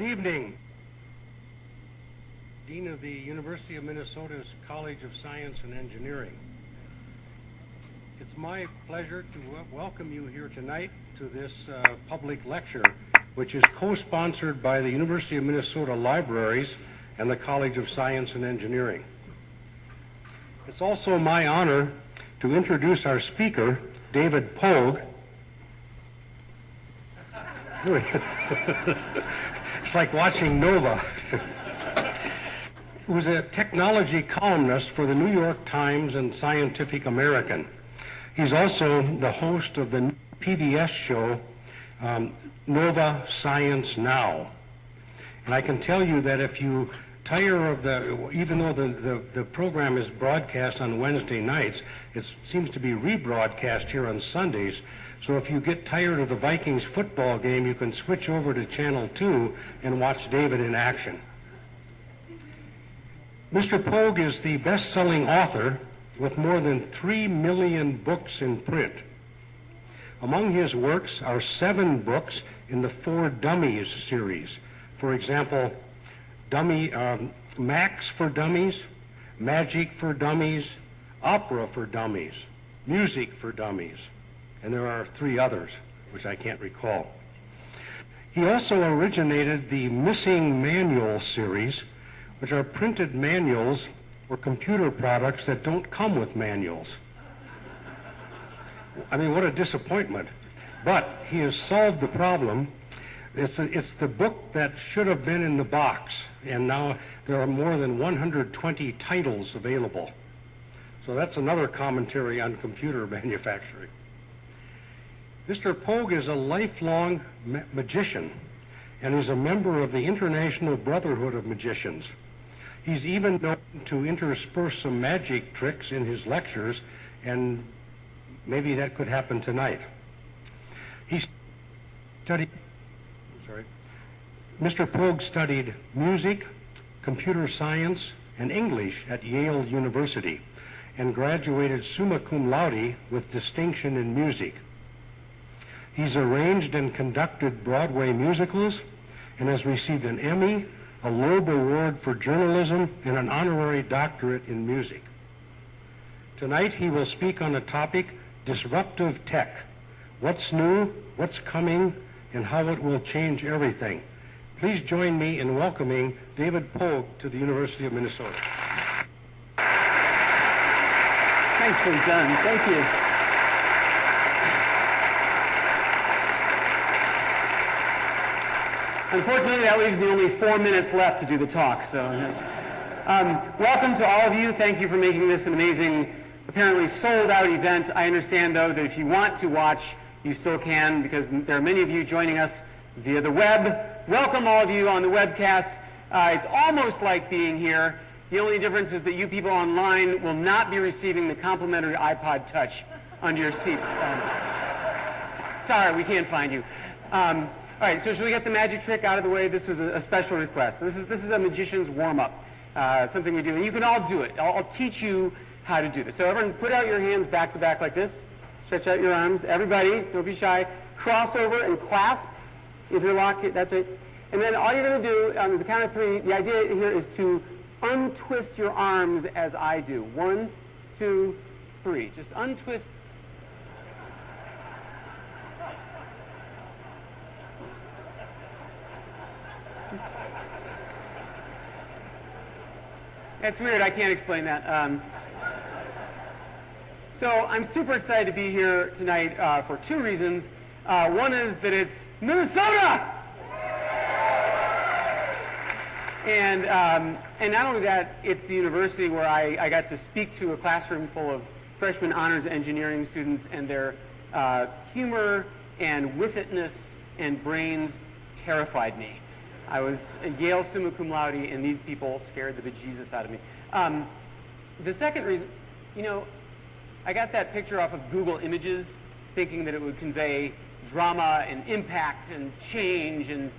evening. Dean of the University of Minnesota's College of Science and Engineering. It's my pleasure to welcome you here tonight to this public lecture, which is co-sponsored by the University of Minnesota Libraries and the College of Science and Engineering. It's also my honor to introduce our speaker, David Pogue. It's like watching Nova. Who was a technology columnist for the New York Times and Scientific American. He's also the host of the PBS show, Nova ScienceNow. And I can tell you that if you tire of even though the program is broadcast on Wednesday nights, it seems to be rebroadcast here on Sundays. So if you get tired of the Vikings football game, you can switch over to Channel 2 and watch David in action. Mr. Pogue is the best-selling author with more than 3 million books in print. Among his works are 7 books in the For Dummies series. For example, Max for Dummies, Magic for Dummies, Opera for Dummies, Music for Dummies, and there are 3 others, which I can't recall. He also originated the Missing Manual series, which are printed manuals or computer products that don't come with manuals. I mean, what a disappointment. But he has solved the problem. It's the book that should have been in the box, and now there are more than 120 titles available. So that's another commentary on computer manufacturing. Mr. Pogue is a lifelong magician and is a member of the International Brotherhood of Magicians. He's even known to intersperse some magic tricks in his lectures, and maybe that could happen tonight. Mr. Pogue studied music, computer science, and English at Yale University, and graduated summa cum laude with distinction in music. He's arranged and conducted Broadway musicals and has received an Emmy, a Loeb Award for journalism, and an honorary doctorate in music. Tonight he will speak on the topic, Disruptive Tech. What's new, what's coming, and how it will change everything. Please join me in welcoming David Pogue to the University of Minnesota. Nicely done, thank you. Unfortunately, that leaves me only 4 minutes left to do the talk. So, welcome to all of you. Thank you for making this an amazing, apparently sold-out event. I understand, though, that if you want to watch, you still can, because there are many of you joining us via the web. Welcome, all of you on the webcast. It's almost like being here. The only difference is that you people online will not be receiving the complimentary iPod Touch under your seats. Sorry, we can't find you. All right, so should we get the magic trick out of the way? This was a special request. This is a magician's warm-up, something we do. And you can all do it. I'll teach you how to do this. So everyone put out your hands back to back like this. Stretch out your arms. Everybody, don't be shy. Cross over and clasp. Interlock it, that's it. And then all you're going to do, on the count of 3, the idea here is to untwist your arms as I do. 1, 2, 3. Just untwist. It's weird, I can't explain that. So I'm super excited to be here tonight for 2 reasons. One is that it's Minnesota! And not only that, it's the university where I got to speak to a classroom full of freshman honors engineering students, and their humor and with-itness and brains terrified me. I was a Yale summa cum laude, and these people scared the bejesus out of me. The second reason, I got that picture off of Google Images, thinking that it would convey drama and impact and change, and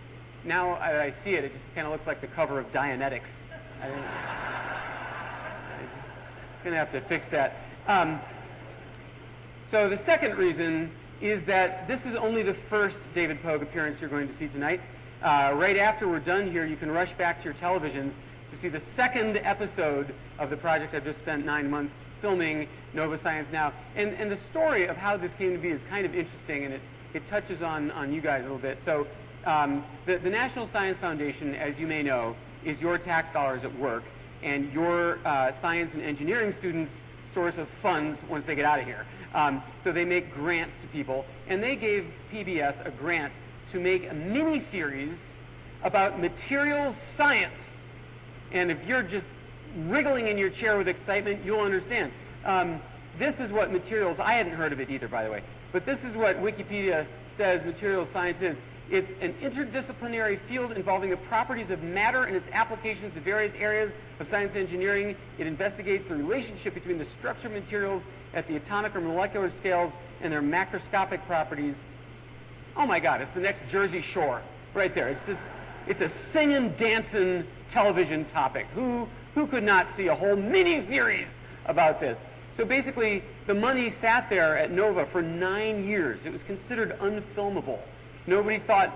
now I see it, it just kind of looks like the cover of Dianetics. I'm going to have to fix that. So the second reason is that this is only the first David Pogue appearance you're going to see tonight. Right after we're done here, you can rush back to your televisions to see the second episode of the project I've just spent 9 months filming, Nova Science Now. And the story of how this came to be is kind of interesting, and it touches on you guys a little bit. So the National Science Foundation, as you may know, is your tax dollars at work, and your science and engineering students' source of funds once they get out of here. So they make grants to people, and they gave PBS a grant to make a mini-series about materials science. And if you're just wriggling in your chair with excitement, you'll understand. This is what materials, I hadn't heard of it either, by the way, but this is what Wikipedia says materials science is. It's an interdisciplinary field involving the properties of matter and its applications to various areas of science and engineering. It investigates the relationship between the structure of materials at the atomic or molecular scales and their macroscopic properties. Oh my God, it's the next Jersey Shore right there. It's a singing, dancing television topic. Who could not see a whole mini-series about this? So basically, the money sat there at Nova for 9 years. It was considered unfilmable. Nobody thought,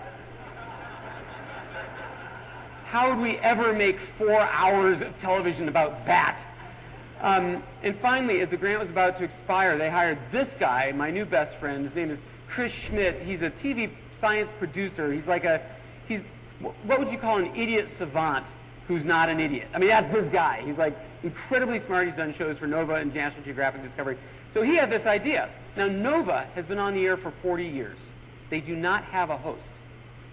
how would we ever make 4 hours of television about that? And finally, as the grant was about to expire, they hired this guy, my new best friend. His name is Chris Schmidt. He's a TV science producer. He's what would you call an idiot savant who's not an idiot? I mean, that's this guy. He's like incredibly smart. He's done shows for Nova and National Geographic Discovery. So he had this idea. Now, Nova has been on the air for 40 years. They do not have a host.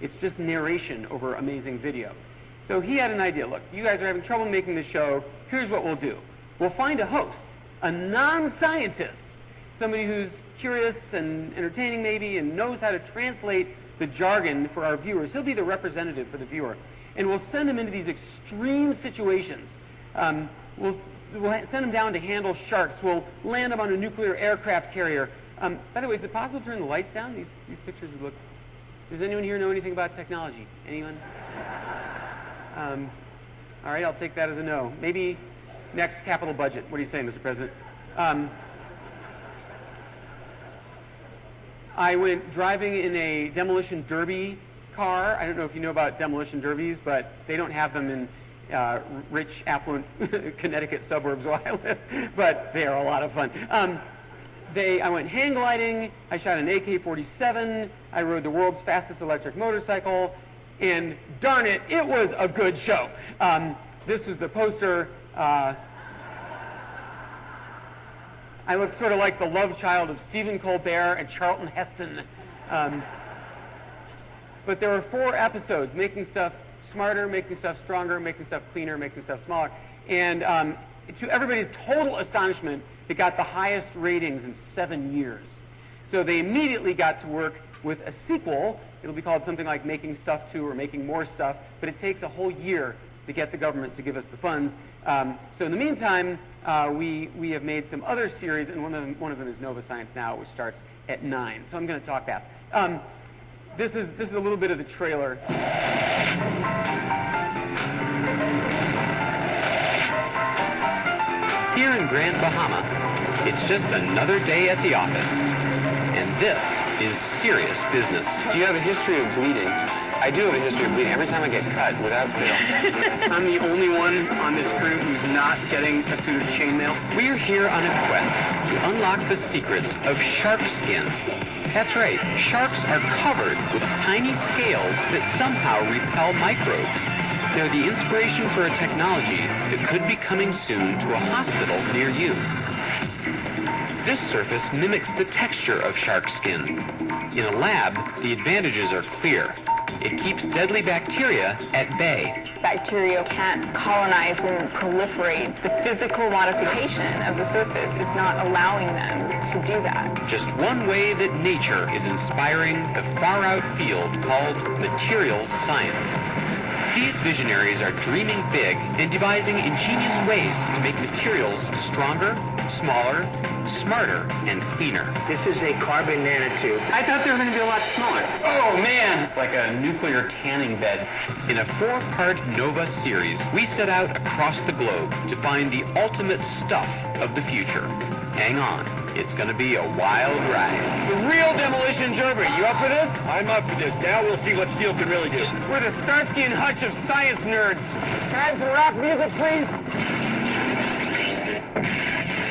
It's just narration over amazing video. So he had an idea. Look, you guys are having trouble making the show. Here's what we'll do. We'll find a host, a non-scientist, somebody who's curious and entertaining maybe and knows how to translate the jargon for our viewers. He'll be the representative for the viewer. And we'll send him into these extreme situations. We'll send him down to handle sharks. We'll land him on a nuclear aircraft carrier. By the way, is it possible to turn the lights down? These pictures would look... Does anyone here know anything about technology? Anyone? All right, I'll take that as a no. Maybe next capital budget. What do you say, Mr. President? I went driving in a demolition derby car. I don't know if you know about demolition derbies, but they don't have them in rich, affluent Connecticut suburbs where I live, but they are a lot of fun. I went hang gliding, I shot an AK-47, I rode the world's fastest electric motorcycle, and darn it, it was a good show. This was the poster. I look sort of like the love child of Stephen Colbert and Charlton Heston. But there were 4 episodes, making stuff smarter, making stuff stronger, making stuff cleaner, making stuff smaller. And to everybody's total astonishment, it got the highest ratings in 7 years. So they immediately got to work with a sequel. It'll be called something like Making Stuff 2 or Making More Stuff, but it takes a whole year to get the government to give us the funds. So in the meantime, we have made some other series, and one of them is Nova Science Now, which starts at 9. So I'm going to talk fast. This is a little bit of the trailer. Here in Grand Bahama, it's just another day at the office. And this is serious business. Do you have a history of bleeding? I do have a history of bleeding. Every time I get cut, without fail. I'm the only one on this crew who's not getting a suit of chainmail. We're here on a quest to unlock the secrets of shark skin. That's right, sharks are covered with tiny scales that somehow repel microbes. They're the inspiration for a technology that could be coming soon to a hospital near you. This surface mimics the texture of shark skin. In a lab, the advantages are clear. It keeps deadly bacteria at bay. Bacteria can't colonize and proliferate. The physical modification of the surface is not allowing them to do that. Just one way that nature is inspiring the far-out field called materials science. These visionaries are dreaming big and devising ingenious ways to make materials stronger, smaller, smarter, and cleaner. This is a carbon nanotube. I thought they were going to be a lot smaller. Oh man, it's like a nuclear tanning bed. In a 4-part Nova series, we set out across the globe to find the ultimate stuff of the future. Hang on. It's going to be a wild ride. The real demolition derby. You up for this? I'm up for this. Now we'll see what steel can really do. We're the Starsky and Hutch of science nerds. Can I have some rock music, please?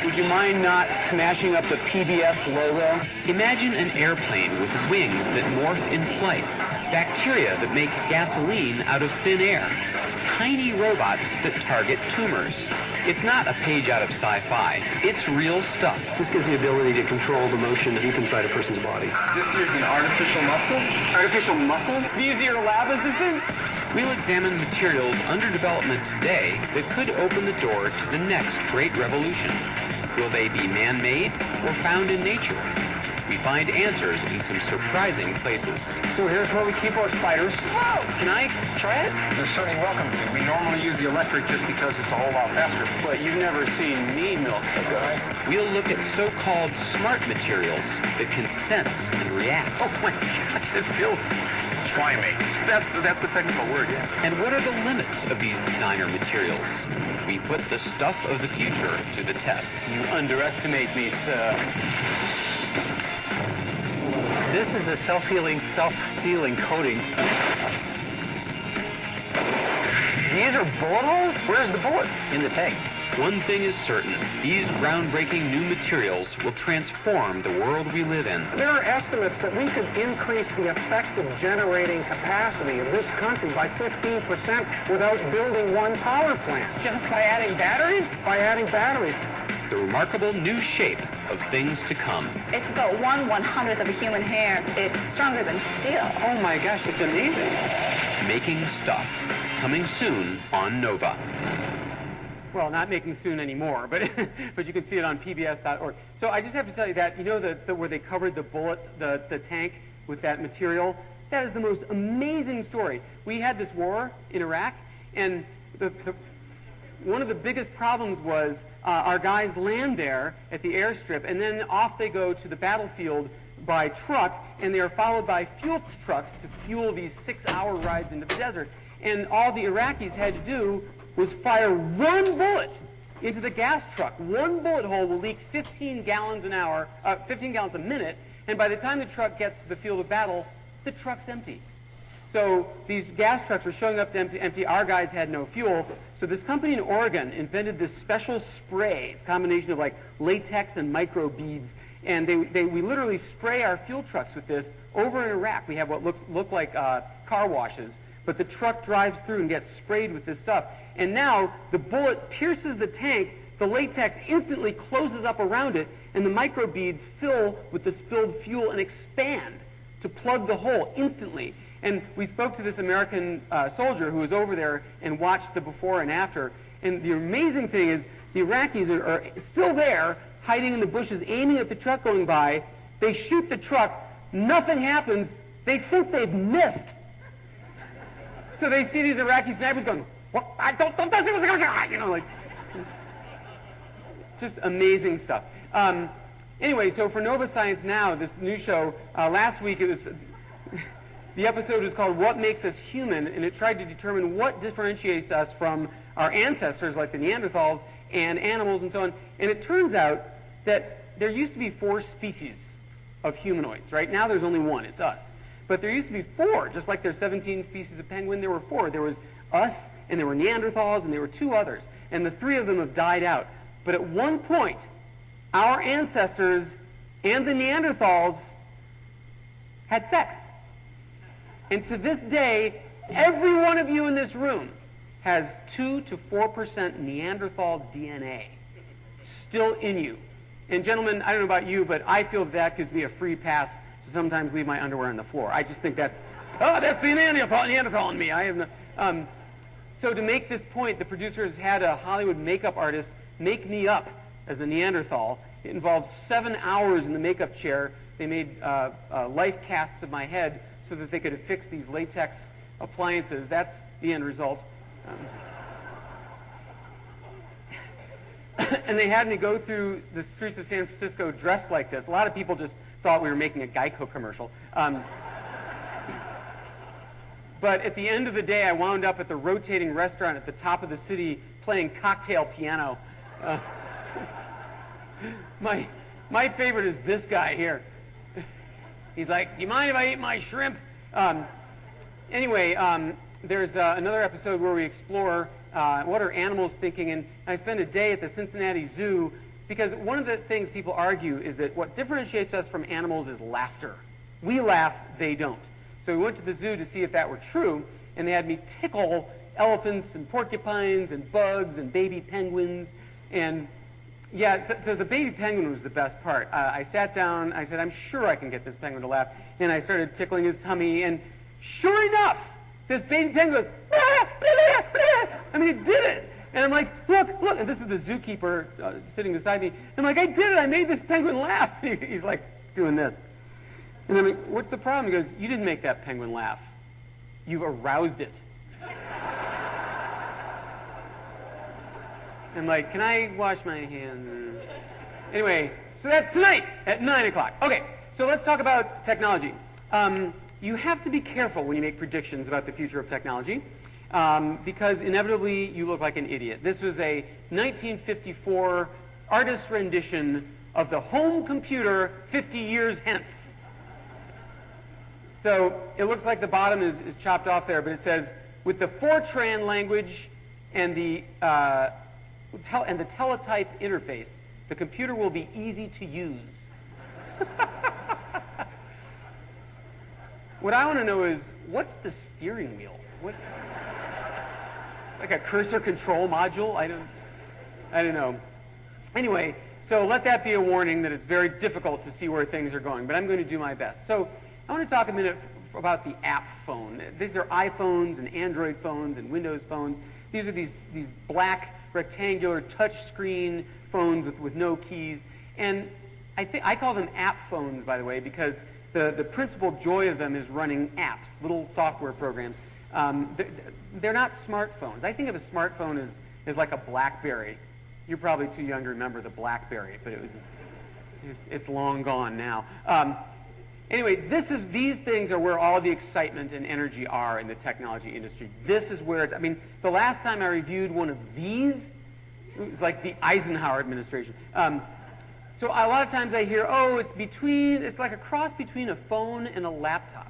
Would you mind not smashing up the PBS logo? Imagine an airplane with wings that morph in flight, bacteria that make gasoline out of thin air, tiny robots that target tumors. It's not a page out of sci-fi. It's real stuff. This gives the ability to control the motion deep inside a person's body. This here's an artificial muscle? Artificial muscle? These are your lab assistants? We'll examine materials under development today that could open the door to the next great revolution. Will they be man-made or found in nature? We find answers in some surprising places. So here's where we keep our spiders. Whoa! Can I try it? You're certainly welcome to. We normally use the electric just because it's a whole lot faster. But you've never seen me milk a guy. We'll look at so-called smart materials that can sense and react. Oh my gosh, it feels slimy. That's the technical word, yeah. And what are the limits of these designer materials? We put the stuff of the future to the test. You underestimate me, sir. This is a self-healing, self-sealing coating. These are bullet holes? Where's the bullets? In the tank. One thing is certain, these groundbreaking new materials will transform the world we live in. There are estimates that we could increase the effective generating capacity of this country by 15% without building one power plant. Just by adding batteries? By adding batteries. The remarkable new shape of things to come. It's about 1/100th of a human hair. It's stronger than steel. Oh my gosh, it's amazing. Making stuff. Coming soon on Nova. Well, not making soon anymore, but but you can see it on pbs.org. So I just have to tell you that, you know, where they covered the tank with that material? That is the most amazing story. We had this war in Iraq, and one of the biggest problems was our guys land there at the airstrip, and then off they go to the battlefield by truck, and they are followed by fuel trucks to fuel these 6-hour rides into the desert. And all the Iraqis had to do was fire one bullet into the gas truck. One bullet hole will leak 15 gallons a minute, and by the time the truck gets to the field of battle, the truck's empty. So these gas trucks were showing up to empty. Our guys had no fuel. So this company in Oregon invented this special spray. It's a combination of like latex and micro beads. And we literally spray our fuel trucks with this. Over in Iraq, we have what look like car washes. But the truck drives through and gets sprayed with this stuff. And now the bullet pierces the tank. The latex instantly closes up around it. And the micro beads fill with the spilled fuel and expand to plug the hole instantly. And we spoke to this American soldier who was over there and watched the before and after. And the amazing thing is the Iraqis are still there, hiding in the bushes, aiming at the truck going by. They shoot the truck. Nothing happens. They think they've missed. So they see these Iraqi snipers going, "What? Don't touch it!" You know, like, just amazing stuff. Anyway, so for Nova Science Now, this new show, last week it was. The episode was called What Makes Us Human, and it tried to determine what differentiates us from our ancestors, like the Neanderthals, and animals and so on. And it turns out that there used to be 4 species of humanoids. Right now there's only 1, it's us. But there used to be 4, just like there's 17 species of penguin, there were 4. There was us, and there were Neanderthals, and there were 2 others. And the 3 of them have died out. But at one point, our ancestors and the Neanderthals had sex. And to this day, every one of you in this room has 2 to 4% Neanderthal DNA still in you. And gentlemen, I don't know about you, but I feel that gives me a free pass to sometimes leave my underwear on the floor. I just think that's the Neanderthal in me. I have no, so to make this point, the producers had a Hollywood makeup artist make me up as a Neanderthal. It involved 7 hours in the makeup chair. They made life casts of my head so that they could affix these latex appliances. That's the end result. And they had me go through the streets of San Francisco dressed like this. A lot of people just thought we were making a Geico commercial. But at the end of the day, I wound up at the rotating restaurant at the top of the city playing cocktail piano. My My favorite is this guy here. He's like, do you mind if I eat my shrimp? Anyway, there's another episode where we explore what are animals thinking, and I spend a day at the Cincinnati Zoo because one of the things people argue is that what differentiates us from animals is laughter. We laugh, they don't. So we went to the zoo to see if that were true, and they had me tickle elephants and porcupines and bugs and baby penguins. And yeah, so the baby penguin was the best part. I sat down, I said, I'm sure I can get this penguin to laugh. And I started tickling his tummy, and sure enough, this baby penguin goes, "Ah, blah, blah, blah." I mean, it did it. And I'm like, look, and this is the zookeeper sitting beside me. I'm like, I did it, I made this penguin laugh. He's like doing this. And I'm like, what's the problem? He goes, you didn't make that penguin laugh. You've aroused it. I'm like, can I wash my hands? Anyway, so that's tonight at 9 o'clock. Okay, so let's talk about technology. You have to be careful when you make predictions about the future of technology because inevitably you look like an idiot. This was a 1954 artist's rendition of the home computer 50 years hence. So it looks like the bottom is chopped off there, but it says, with the Fortran language and the teletype interface, the computer will be easy to use. What I want to know is, what's the steering wheel? It's like a cursor control module? I don't know. Anyway, so let that be a warning that it's very difficult to see where things are going, but I'm going to do my best. So I want to talk a minute about the app phone. These are iPhones and Android phones and Windows phones. These are these black rectangular touchscreen phones with no keys. And I call them app phones, by the way, because the principal joy of them is running apps, little software programs. They're not smartphones. I think of a smartphone as like a BlackBerry. You're probably too young to remember the BlackBerry, but it's long gone now. Anyway, these things are where all the excitement and energy are in the technology industry. This is where the last time I reviewed one of these, it was like the Eisenhower administration. So a lot of times I hear, it's like a cross between a phone and a laptop.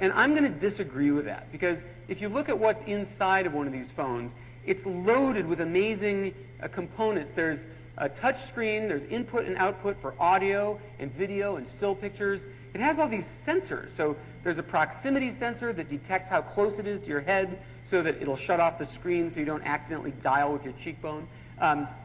And I'm going to disagree with that, because if you look at what's inside of one of these phones, it's loaded with amazing components. There's a touch screen, there's input and output for audio and video and still pictures. It has all these sensors. So there's a proximity sensor that detects how close it is to your head so that it'll shut off the screen so you don't accidentally dial with your cheekbone.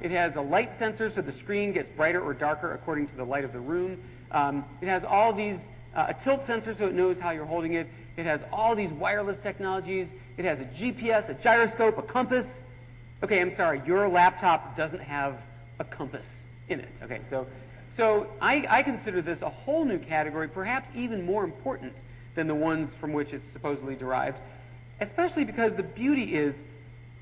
It has a light sensor so the screen gets brighter or darker according to the light of the room. It has all these, a tilt sensor so it knows how you're holding it. It has all these wireless technologies. It has a GPS, a gyroscope, a compass. Okay, I'm sorry, your laptop doesn't have a compass in it. Okay, so I consider this a whole new category, perhaps even more important than the ones from which it's supposedly derived, especially because the beauty is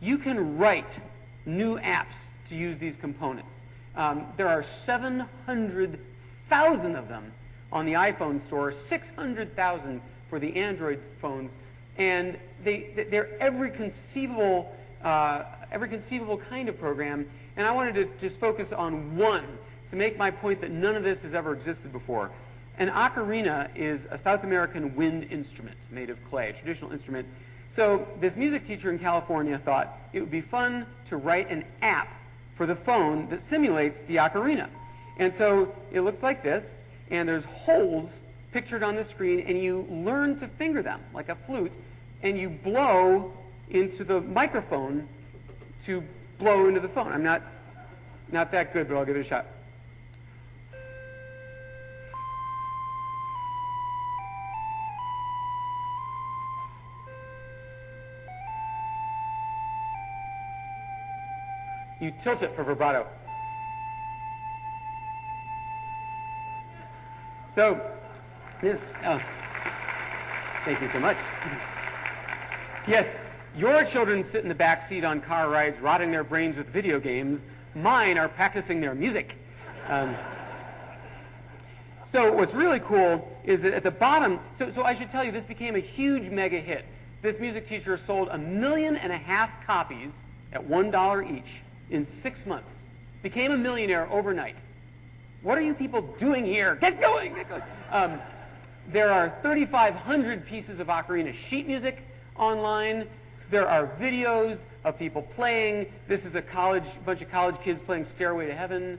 you can write new apps to use these components. There are 700,000 of them on the iPhone store, 600,000 for the Android phones, and they're every conceivable kind of program. And I wanted to just focus on one to make my point that none of this has ever existed before. An ocarina is a South American wind instrument made of clay, a traditional instrument. So this music teacher in California thought it would be fun to write an app for the phone that simulates the ocarina. And so it looks like this, and there's holes pictured on the screen, and you learn to finger them like a flute, and you blow into the microphone to blow into the phone. I'm not that good, but I'll give it a shot. You tilt it for vibrato. So, thank you so much. Yes, your children sit in the back seat on car rides, rotting their brains with video games. Mine are practicing their music. So what's really cool is that at the bottom, so I should tell you, this became a huge mega hit. This music teacher sold 1.5 million copies at $1 each in 6 months. Became a millionaire overnight. What are you people doing here? Get going, get going. There are 3,500 pieces of ocarina sheet music online. There are videos of people playing. This is a bunch of college kids playing Stairway to Heaven.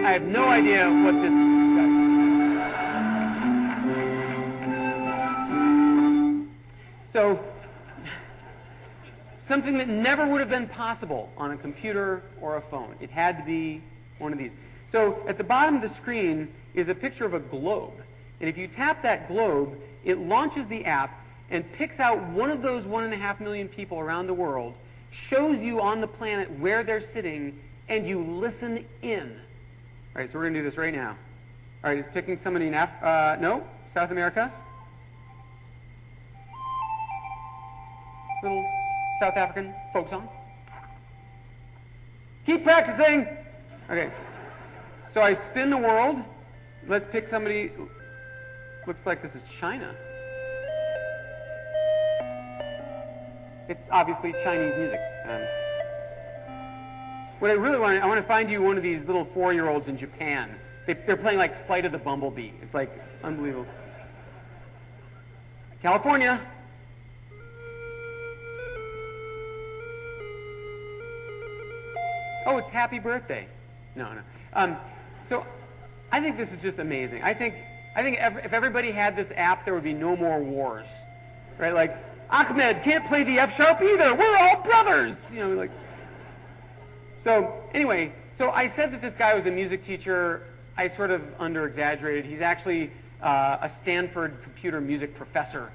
I have no idea what this does. So, something that never would have been possible on a computer or a phone. It had to be one of these. So, at the bottom of the screen is a picture of a globe. And if you tap that globe, it launches the app and picks out one of those 1.5 million people around the world, shows you on the planet where they're sitting, and you listen in. All right, so we're going to do this right now. All right, it's picking somebody in South America. Little South African folk song. Keep practicing. Okay, so I spin the world. Let's pick somebody. Looks like this is China. It's obviously Chinese music. What I really want to find you one of these little 4-year-olds in Japan. They're playing like Flight of the Bumblebee. It's like unbelievable. California. Oh, it's Happy Birthday. No. So I think this is just amazing. I think if everybody had this app, there would be no more wars, right? Like, Ahmed can't play the F sharp either. We're all brothers. You know, like. So anyway, so I said that this guy was a music teacher. I sort of under-exaggerated. He's actually a Stanford computer music professor.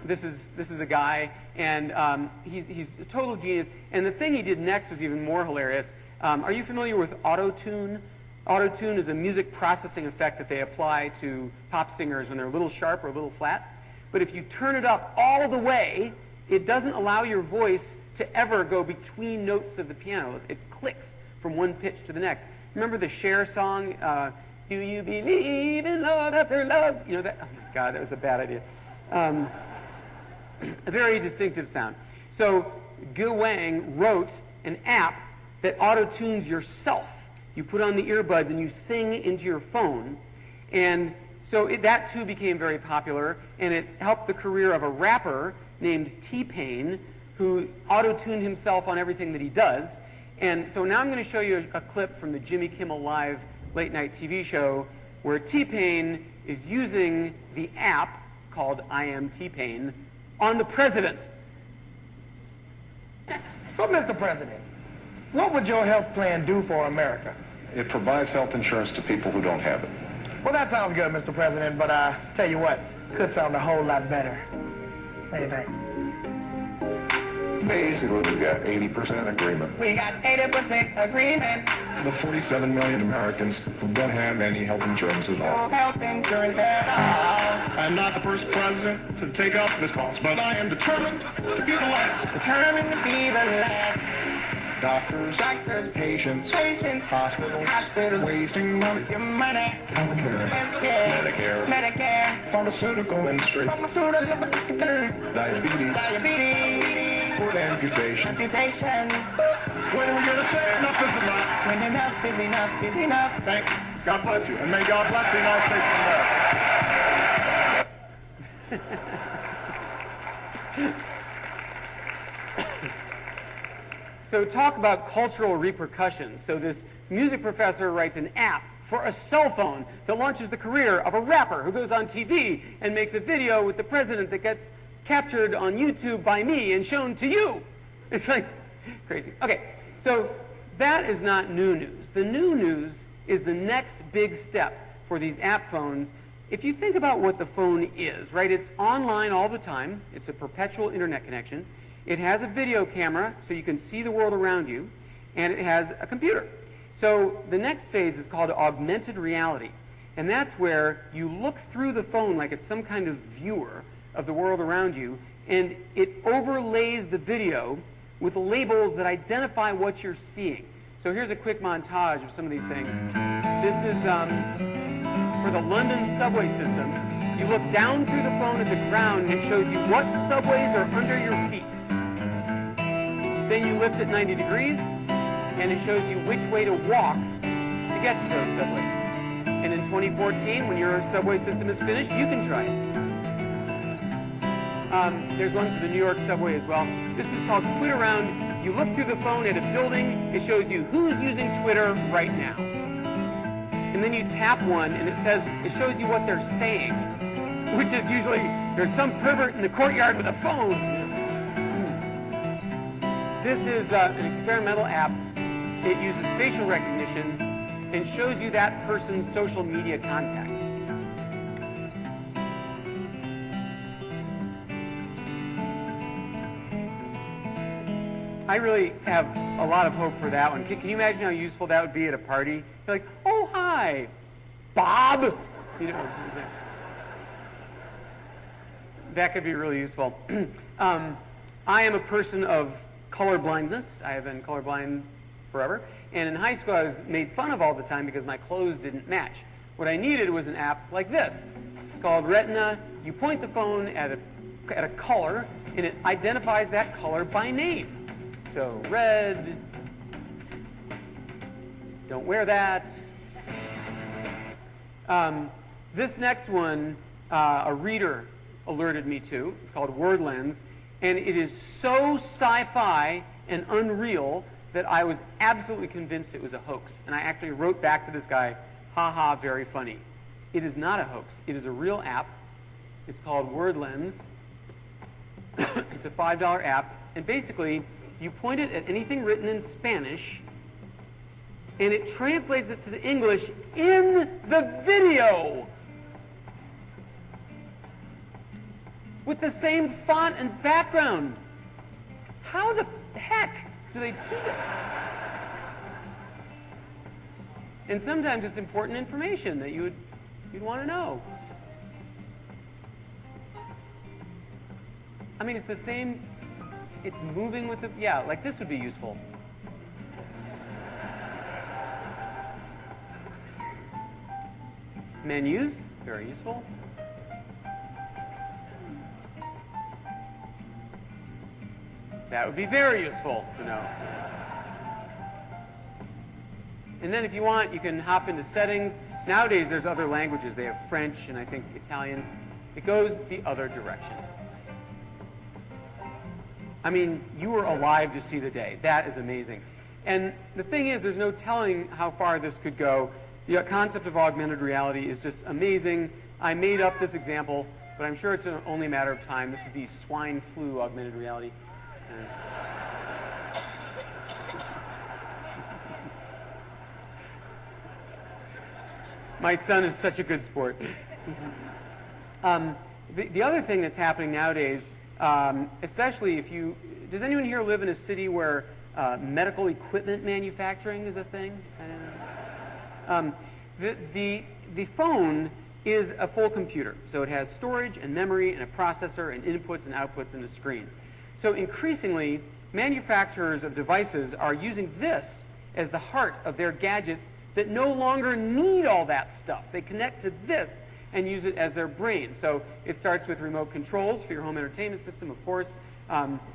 This is the guy, and he's a total genius. And the thing he did next was even more hilarious. Are you familiar with auto-tune? Auto-tune is a music processing effect that they apply to pop singers when they're a little sharp or a little flat. But if you turn it up all the way, it doesn't allow your voice to ever go between notes of the piano. It clicks from one pitch to the next. Remember the Cher song, Do You Believe in Love After Love? You know that? Oh my God, that was a bad idea. A very distinctive sound. So Gu Wang wrote an app that auto-tunes yourself. You put on the earbuds and you sing into your phone. And so that too became very popular, and it helped the career of a rapper named T-Pain, who auto-tuned himself on everything that he does. And so now I'm going to show you a clip from the Jimmy Kimmel Live late night TV show where T-Pain is using the app called I Am T-Pain on the president. So, Mr. President, what would your health plan do for America? It provides health insurance to people who don't have it. Well, that sounds good, Mr. President, but tell you what, could sound a whole lot better. What do you think? Basically, we got 80% agreement. We got 80% agreement. The 47 million Americans who don't have any health insurance at all. Health insurance at all. I'm not the first president to take up this cause, but I am determined to be the last. Determined to be the last. Doctors, patients, hospitals, wasting money, Your money. Medicare, pharmaceutical industry, diabetes, foot amputation. When are we gonna say enough is enough? When enough is enough is enough. Thank God bless you, and may God bless the United States of America. So talk about cultural repercussions. So this music professor writes an app for a cell phone that launches the career of a rapper who goes on TV and makes a video with the president that gets captured on YouTube by me and shown to you. It's like crazy. Okay, so that is not new news. The new news is the next big step for these app phones. If you think about what the phone is, right, it's online all the time. It's a perpetual internet connection. It has a video camera so you can see the world around you, and it has a computer. So the next phase is called augmented reality, and that's where you look through the phone like it's some kind of viewer of the world around you, and it overlays the video with labels that identify what you're seeing. So here's a quick montage of some of these things. This is for the London subway system. You look down through the phone at the ground, and it shows you what subways are under your feet. Then you lift it 90 degrees, and it shows you which way to walk to get to those subways. And in 2014, when your subway system is finished, you can try it. There's one for the New York subway as well. This is called Twitteround. You look through the phone at a building, it shows you who's using Twitter right now. And then you tap one, and it shows you what they're saying, which is usually, there's some pervert in the courtyard with a phone. This is an experimental app. It uses facial recognition and shows you that person's social media contacts. I really have a lot of hope for that one. Can you imagine how useful that would be at a party? You're like, oh, hi, Bob. You know, that could be really useful. I am a person of color blindness. I have been colorblind forever. And in high school, I was made fun of all the time because my clothes didn't match. What I needed was an app like this. It's called Retina. You point the phone at a color, and it identifies that color by name. So red, don't wear that. This next one, a reader alerted me to. It's called Word Lens, and it is so sci-fi and unreal that I was absolutely convinced it was a hoax. And I actually wrote back to this guy, haha, very funny. It is not a hoax. It is a real app. It's called Word Lens. It's a $5 app, and basically, you point it at anything written in Spanish, and it translates it to English in the video with the same font and background. How the heck do they do that? And sometimes it's important information that you'd want to know. I mean, it's the same. It's moving with the, yeah, like this would be useful. Menus, very useful. That would be very useful to know. And then if you want, you can hop into settings. Nowadays, there's other languages. They have French and I think Italian. It goes the other direction. I mean, you were alive to see the day. That is amazing. And the thing is, there's no telling how far this could go. The concept of augmented reality is just amazing. I made up this example, but I'm sure it's only a matter of time. This is the swine flu augmented reality. My son is such a good sport. The other thing that's happening nowadays, especially if you, does anyone here live in a city where medical equipment manufacturing is a thing? The phone is a full computer. So it has storage and memory and a processor and inputs and outputs in the screen. So increasingly, manufacturers of devices are using this as the heart of their gadgets that no longer need all that stuff. They connect to this and use it as their brain. So it starts with remote controls for your home entertainment system, of course.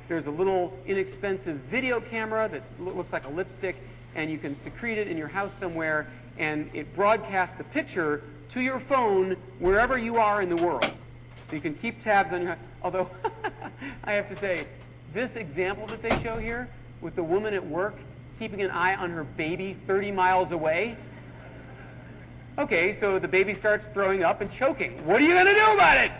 There's a little inexpensive video camera that looks like a lipstick, and you can secrete it in your house somewhere, and it broadcasts the picture to your phone wherever you are in the world. So you can keep tabs on your, although I have to say, this example that they show here with the woman at work keeping an eye on her baby 30 miles away. Okay, so the baby starts throwing up and choking. What are you going to do about it?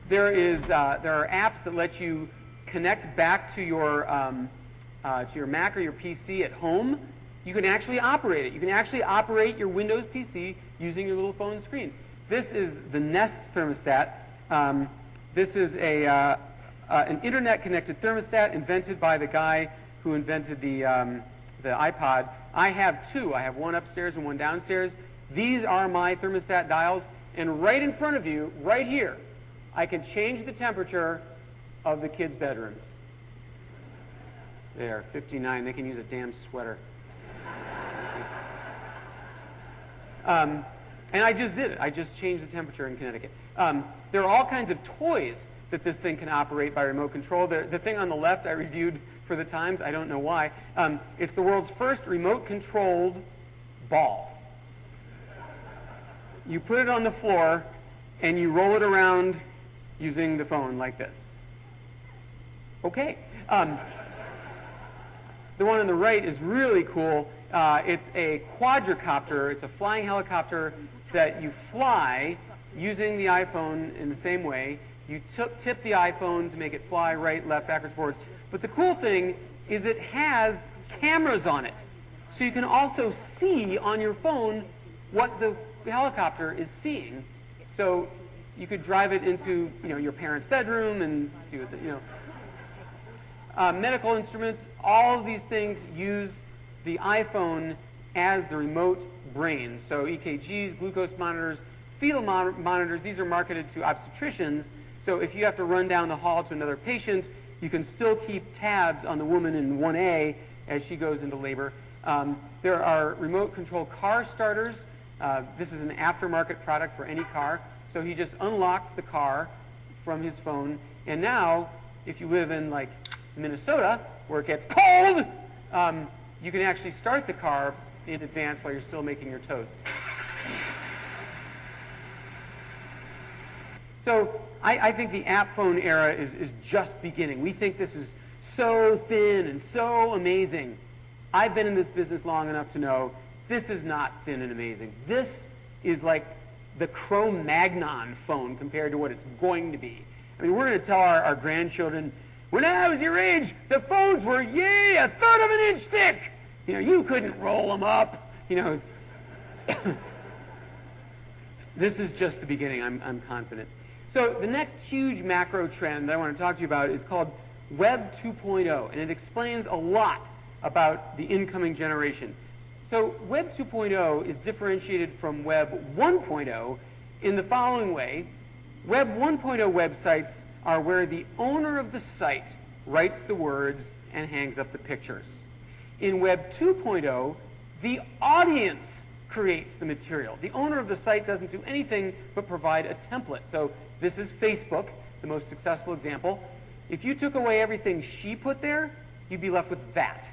There are apps that let you connect back to your Mac or your PC at home. You can actually operate it. You can actually operate your Windows PC using your little phone screen. This is the Nest thermostat. This is an internet-connected thermostat invented by the guy who invented the iPod. I have two. I have one upstairs and one downstairs. These are my thermostat dials. And right in front of you, right here, I can change the temperature of the kids' bedrooms. There, 59. They can use a damn sweater. And I just did it. I just changed the temperature in Connecticut. There are all kinds of toys that this thing can operate by remote control. The thing on the left I reviewed for the Times. I don't know why. It's the world's first remote-controlled ball. You put it on the floor, and you roll it around using the phone like this. Okay. The one on the right is really cool. It's a quadricopter. It's a flying helicopter that you fly using the iPhone in the same way. You tip the iPhone to make it fly right, left, backwards, forwards. But the cool thing is it has cameras on it. So you can also see on your phone what the helicopter is seeing. So you could drive it into your parents' bedroom and see what medical instruments, all of these things use the iPhone as the remote brain. So EKGs, glucose monitors, fetal monitors, these are marketed to obstetricians. So if you have to run down the hall to another patient, you can still keep tabs on the woman in 1A as she goes into labor. There are remote control car starters. This is an aftermarket product for any car. So he just unlocks the car from his phone. And now, if you live in like Minnesota, where it gets cold, you can actually start the car in advance while you're still making your toast. So I think the app phone era is just beginning. We think this is so thin and so amazing. I've been in this business long enough to know this is not thin and amazing. This is like the Cro-Magnon phone compared to what it's going to be. I mean, we're going to tell our grandchildren, when I was your age, the phones were, yay, 1/3 of an inch thick. You couldn't roll them up. This is just the beginning, I'm confident. So the next huge macro trend that I want to talk to you about is called Web 2.0, and it explains a lot about the incoming generation. So Web 2.0 is differentiated from Web 1.0 in the following way. Web 1.0 websites are where the owner of the site writes the words and hangs up the pictures. In Web 2.0, the audience creates the material. The owner of the site doesn't do anything but provide a template. So this is Facebook, the most successful example. If you took away everything she put there, you'd be left with that.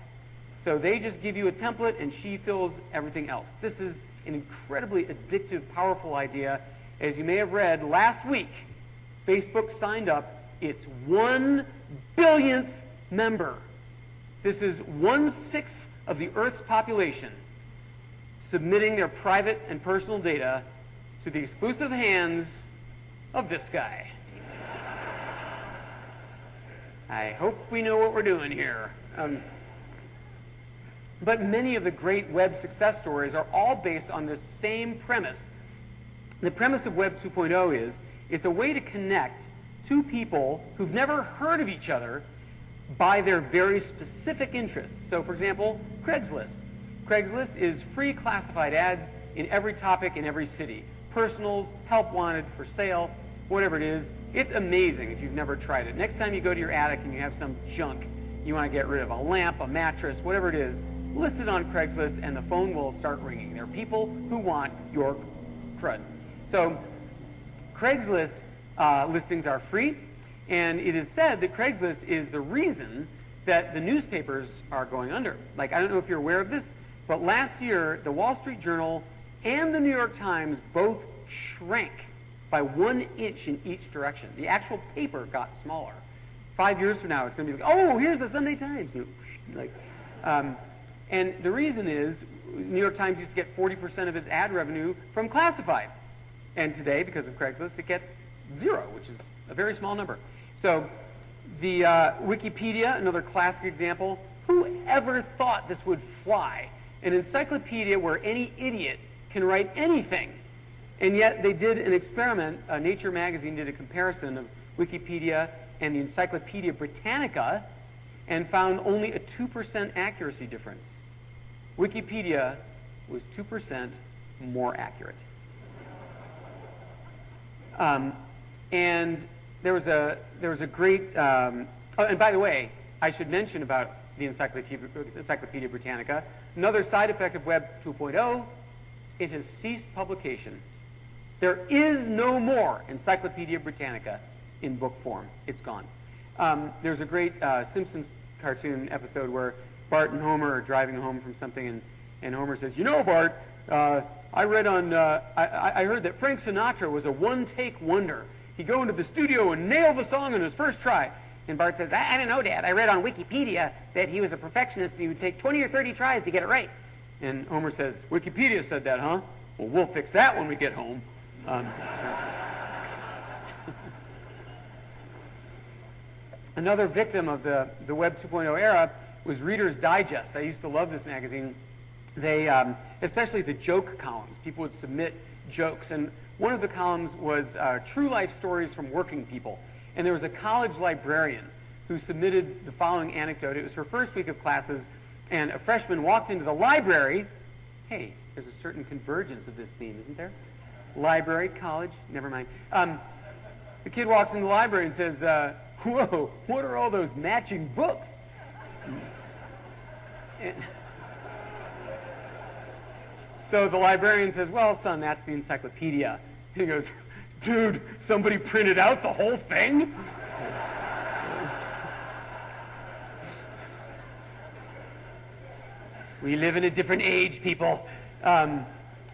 So they just give you a template and she fills everything else. This is an incredibly addictive, powerful idea. As you may have read, last week, Facebook signed up its 1 billionth member. This is 1/6 of the Earth's population submitting their private and personal data to the exclusive hands of this guy. I hope we know what we're doing here. But many of the great web success stories are all based on this same premise. The premise of Web 2.0 is it's a way to connect two people who've never heard of each other by their very specific interests. So, for example, Craigslist. Craigslist is free classified ads in every topic in every city. Personals, help wanted, for sale, whatever it is. It's amazing if you've never tried it. Next time you go to your attic and you have some junk you want to get rid of, a lamp, a mattress, whatever it is, list it on Craigslist and the phone will start ringing. There are people who want your crud. So Craigslist listings are free, and it is said that Craigslist is the reason that the newspapers are going under. Like, I don't know if you're aware of this, but last year, the Wall Street Journal and the New York Times both shrank by 1 inch in each direction. The actual paper got smaller. 5 years from now, it's going to be like, oh, here's the Sunday Times. And the reason is, New York Times used to get 40% of its ad revenue from classifieds. And today, because of Craigslist, it gets 0, which is a very small number. So the Wikipedia, another classic example, who ever thought this would fly? An encyclopedia where any idiot can write anything. And yet they did an experiment. Nature magazine did a comparison of Wikipedia and the Encyclopedia Britannica and found only a 2% accuracy difference. Wikipedia was 2% more accurate. And there was a great, and by the way, I should mention about the Encyclopedia Britannica, another side effect of Web 2.0, It has ceased publication. There is no more Encyclopedia Britannica in book form. It's gone. There's a great Simpsons cartoon episode where Bart and Homer are driving home from something, and Homer says, "You know, Bart, I read on, I heard that Frank Sinatra was a one-take wonder. He'd go into the studio and nail the song on his first try." And Bart says, I don't know, Dad. I read on Wikipedia that he was a perfectionist and he would take 20 or 30 tries to get it right. And Homer says, "Wikipedia said that, huh? Well, we'll fix that when we get home." Another victim of the Web 2.0 era was Reader's Digest. I used to love this magazine. They, especially the joke columns, people would submit jokes. And one of the columns was true life stories from working people. And there was a college librarian who submitted the following anecdote. It was her first week of classes, and a freshman walked into the library. Hey, there's a certain convergence of this theme, isn't there? Library, college, never mind. The kid walks into the library and says, "Whoa, what are all those matching books?" So the librarian says, "Well, son, that's the encyclopedia." He goes, "Dude, somebody printed out the whole thing?" We live in a different age, people.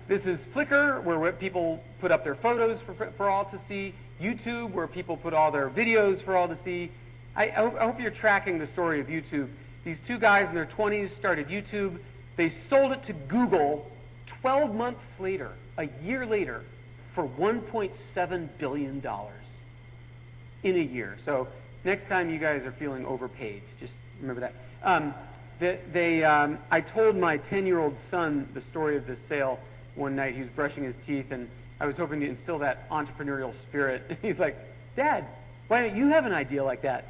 This is Flickr, where people put up their photos for all to see. YouTube, where people put all their videos for all to see. I hope you're tracking the story of YouTube. These two guys in their 20s started YouTube. They sold it to Google 12 months later, a year later, for $1.7 billion in a year. So next time you guys are feeling overpaid, just remember that. I told my 10-year-old son the story of this sale one night. He was brushing his teeth, and I was hoping to instill that entrepreneurial spirit. And he's like, "Dad, why don't you have an idea like that?"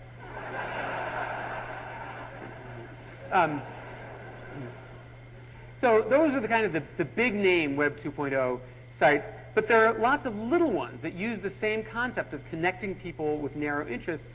So those are the kind of the big name Web 2.0 sites, but there are lots of little ones that use the same concept of connecting people with narrow interests.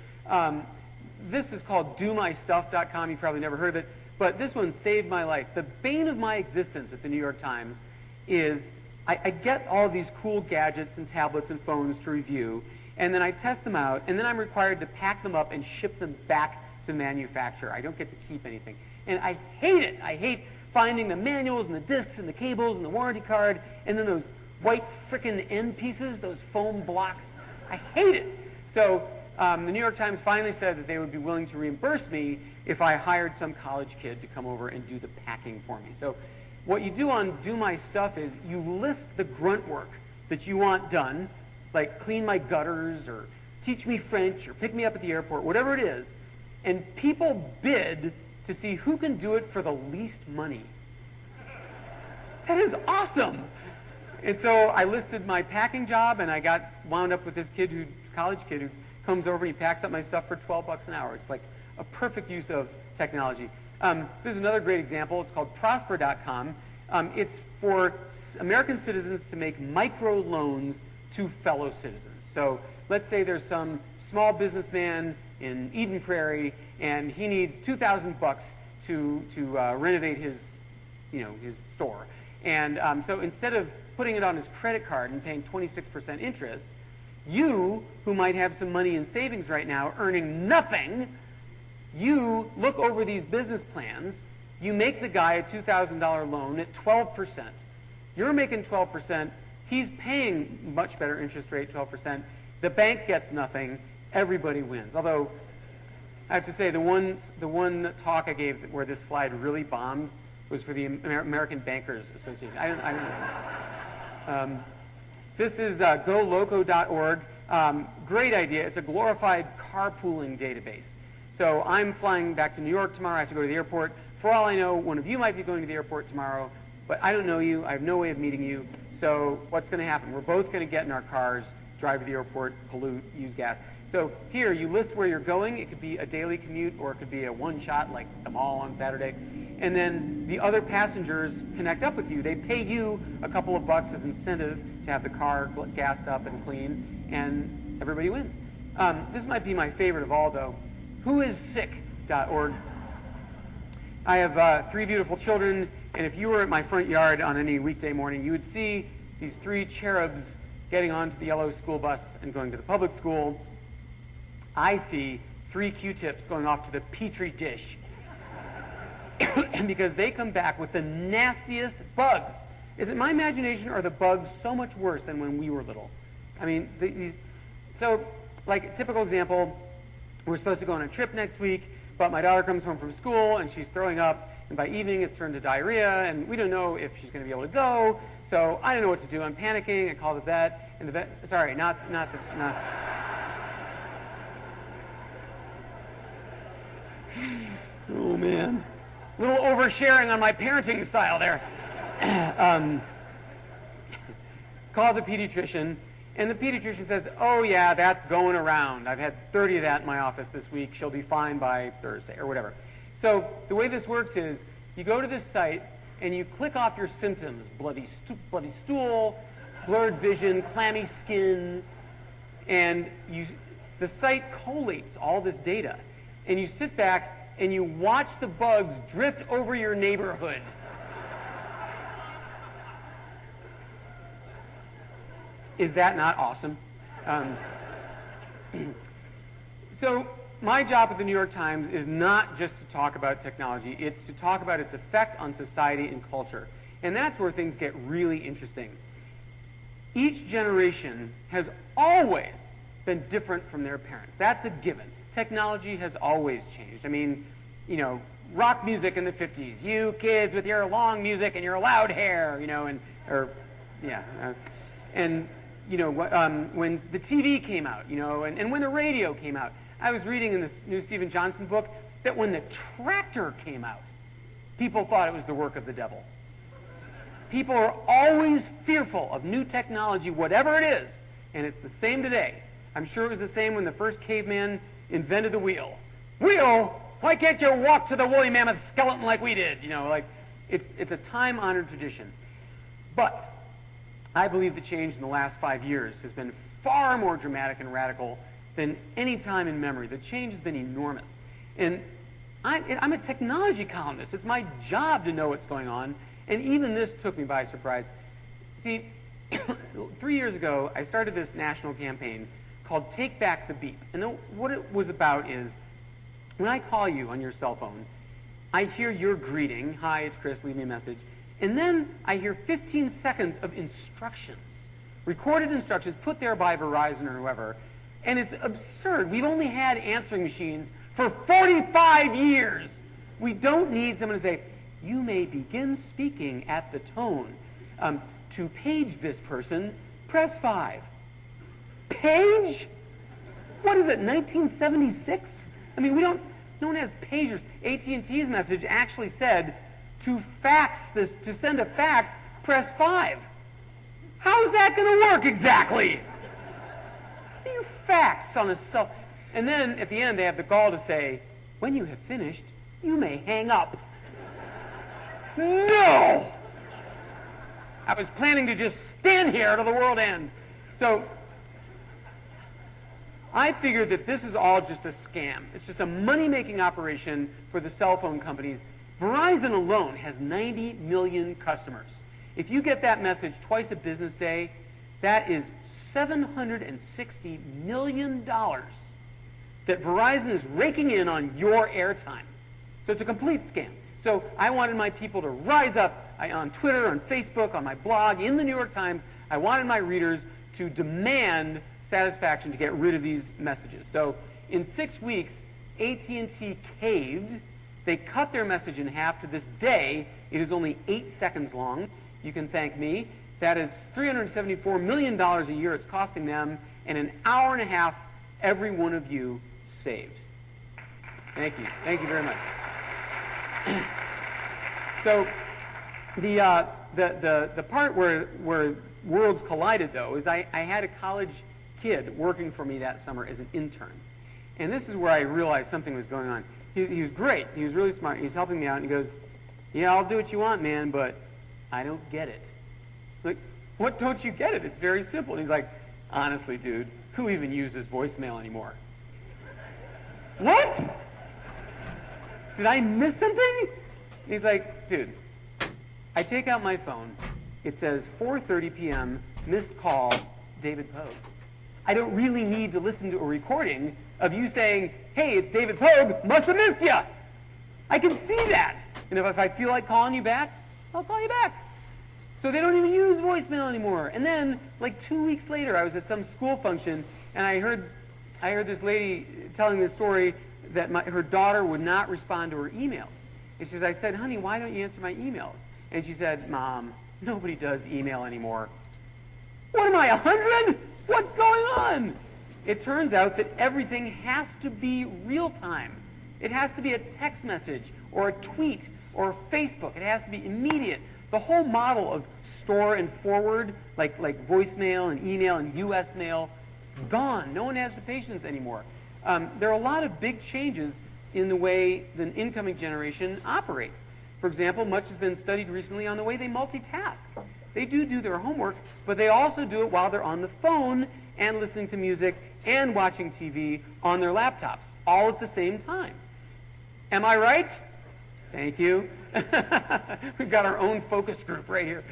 This is called DoMyStuff.com. You've probably never heard of it, but this one saved my life. The bane of my existence at the New York Times is I get all these cool gadgets and tablets and phones to review, and then I test them out, and then I'm required to pack them up and ship them back to manufacturer. I don't get to keep anything. And I hate it. I hate finding the manuals and the discs and the cables and the warranty card, and then those white frickin' end pieces, those foam blocks. I hate it. So the New York Times finally said that they would be willing to reimburse me if I hired some college kid to come over and do the packing for me. So what you do on Do My Stuff is you list the grunt work that you want done, like clean my gutters or teach me French or pick me up at the airport, whatever it is, and people bid to see who can do it for the least money. That is awesome. And so I listed my packing job, and I got wound up with this college kid who comes over and he packs up my stuff for $12 an hour. It's like a perfect use of technology. There's another great example. It's called Prosper.com. It's for American citizens to make micro loans to fellow citizens. So let's say there's some small businessman in Eden Prairie, and he needs $2,000 to renovate his store. And so instead of putting it on his credit card and paying 26% interest, you, who might have some money in savings right now earning nothing, you look over these business plans, you make the guy a $2,000 loan at 12%. You're making 12%, he's paying much better interest rate, 12%. The bank gets nothing, everybody wins. Although, I have to say, the one talk I gave where this slide really bombed was for the American Bankers Association. I don't know. This is GoLoco.org. Great idea. It's a glorified carpooling database. So I'm flying back to New York tomorrow. I have to go to the airport. For all I know, one of you might be going to the airport tomorrow, but I don't know you. I have no way of meeting you. So what's going to happen? We're both going to get in our cars, drive to the airport, pollute, use gas. So here, you list where you're going. It could be a daily commute, or it could be a one-shot, like the mall on Saturday. And then the other passengers connect up with you. They pay you a couple of bucks as incentive to have the car gassed up and clean, and everybody wins. This might be my favorite of all, though. Whoissick.org. I have 3 beautiful children, and if you were at my front yard on any weekday morning, you would see these 3 cherubs getting onto the yellow school bus and going to the public school. I see 3 Q-tips going off to the Petri dish because they come back with the nastiest bugs. Is it my imagination, or are the bugs so much worse than when we were little? I mean, so, like, typical example, we're supposed to go on a trip next week, but my daughter comes home from school and she's throwing up, and by evening it's turned to diarrhea, and we don't know if she's going to be able to go, so I don't know what to do. I'm panicking. I call the vet, and the vet, sorry, not. Oh, man. A little oversharing on my parenting style there. Call the pediatrician, and the pediatrician says, oh yeah, that's going around. I've had 30 of that in my office this week. She'll be fine by Thursday, or whatever. So the way this works is you go to this site and you click off your symptoms: bloody stool, blurred vision, clammy skin, and the site collates all this data, and you sit back and you watch the bugs drift over your neighborhood. Is that not awesome? So my job at the New York Times is not just to talk about technology, it's to talk about its effect on society and culture. And that's where things get really interesting. Each generation has always been different from their parents. That's a given. Technology has always changed. I mean, you know, rock music in the 50s, you kids with your long music and your loud hair, you know, and you know, when the TV came out, you know, and when the radio came out. I was reading in this new Stephen Johnson book that when the tractor came out, people thought it was the work of the devil. People are always fearful of new technology, whatever it is, and it's the same today. I'm sure it was the same when the first caveman invented the wheel. Wheel? Why can't you walk to the woolly mammoth skeleton like we did? You know, like, it's a time-honored tradition. But I believe the change in the last 5 years has been far more dramatic and radical than any time in memory. The change has been enormous. And I'm a technology columnist. It's my job to know what's going on. And even this took me by surprise. See, 3 years ago, I started this national campaign called Take Back the Beep. And what it was about is, when I call you on your cell phone, I hear your greeting, hi, it's Chris, leave me a message. And then I hear 15 seconds of instructions, recorded instructions put there by Verizon or whoever. And it's absurd. We've only had answering machines for 45 years. We don't need someone to say, you may begin speaking at the tone. To page this person, press 5. Page? What is it, 1976? I mean, no one has pagers. AT&T's message actually said, to send a fax, press 5. How is that going to work exactly? How do you fax on a cell? And then at the end, they have the gall to say, when you have finished, you may hang up. No! I was planning to just stand here till the world ends. So I figured that this is all just a scam. It's just a money-making operation for the cell phone companies. Verizon alone has 90 million customers. If you get that message twice a business day, that is $760 million that Verizon is raking in on your airtime. So it's a complete scam. So I wanted my people to rise up on Twitter, on Facebook, on my blog, in the New York Times. I wanted my readers to demand satisfaction to get rid of these messages. So in 6 weeks, AT&T caved. They cut their message in half. To this day, it is only 8 seconds long. You can thank me. That is $374 million a year it's costing them, and an hour and a half every one of you saved. Thank you. Thank you very much. So the part where worlds collided, though, is I had a college kid working for me that summer as an intern. And this is where I realized something was going on. He was great. He was really smart. He's helping me out, and he goes, yeah, I'll do what you want, man, but I don't get it. Like, what don't you get it? It's very simple. And he's like, honestly, dude, who even uses voicemail anymore? What? Did I miss something? He's like, dude, I take out my phone. It says 4:30 p.m., missed call, David Pogue. I don't really need to listen to a recording of you saying, hey, it's David Pogue, must have missed you. I can see that. And if I feel like calling you back, I'll call you back. So they don't even use voicemail anymore. And then, like 2 weeks later, I was at some school function, and I heard this lady telling this story that her daughter would not respond to her emails. And she says, I said, honey, why don't you answer my emails? And she said, Mom, nobody does email anymore. What am I, 100? What's going on? It turns out that everything has to be real time. It has to be a text message or a tweet or Facebook. It has to be immediate. The whole model of store and forward, like voicemail and email and US mail, gone. No one has the patience anymore. There are a lot of big changes in the way the incoming generation operates. For example, much has been studied recently on the way they multitask. They do their homework, but they also do it while they're on the phone and listening to music and watching TV on their laptops, all at the same time. Am I right? Thank you. We've got our own focus group right here.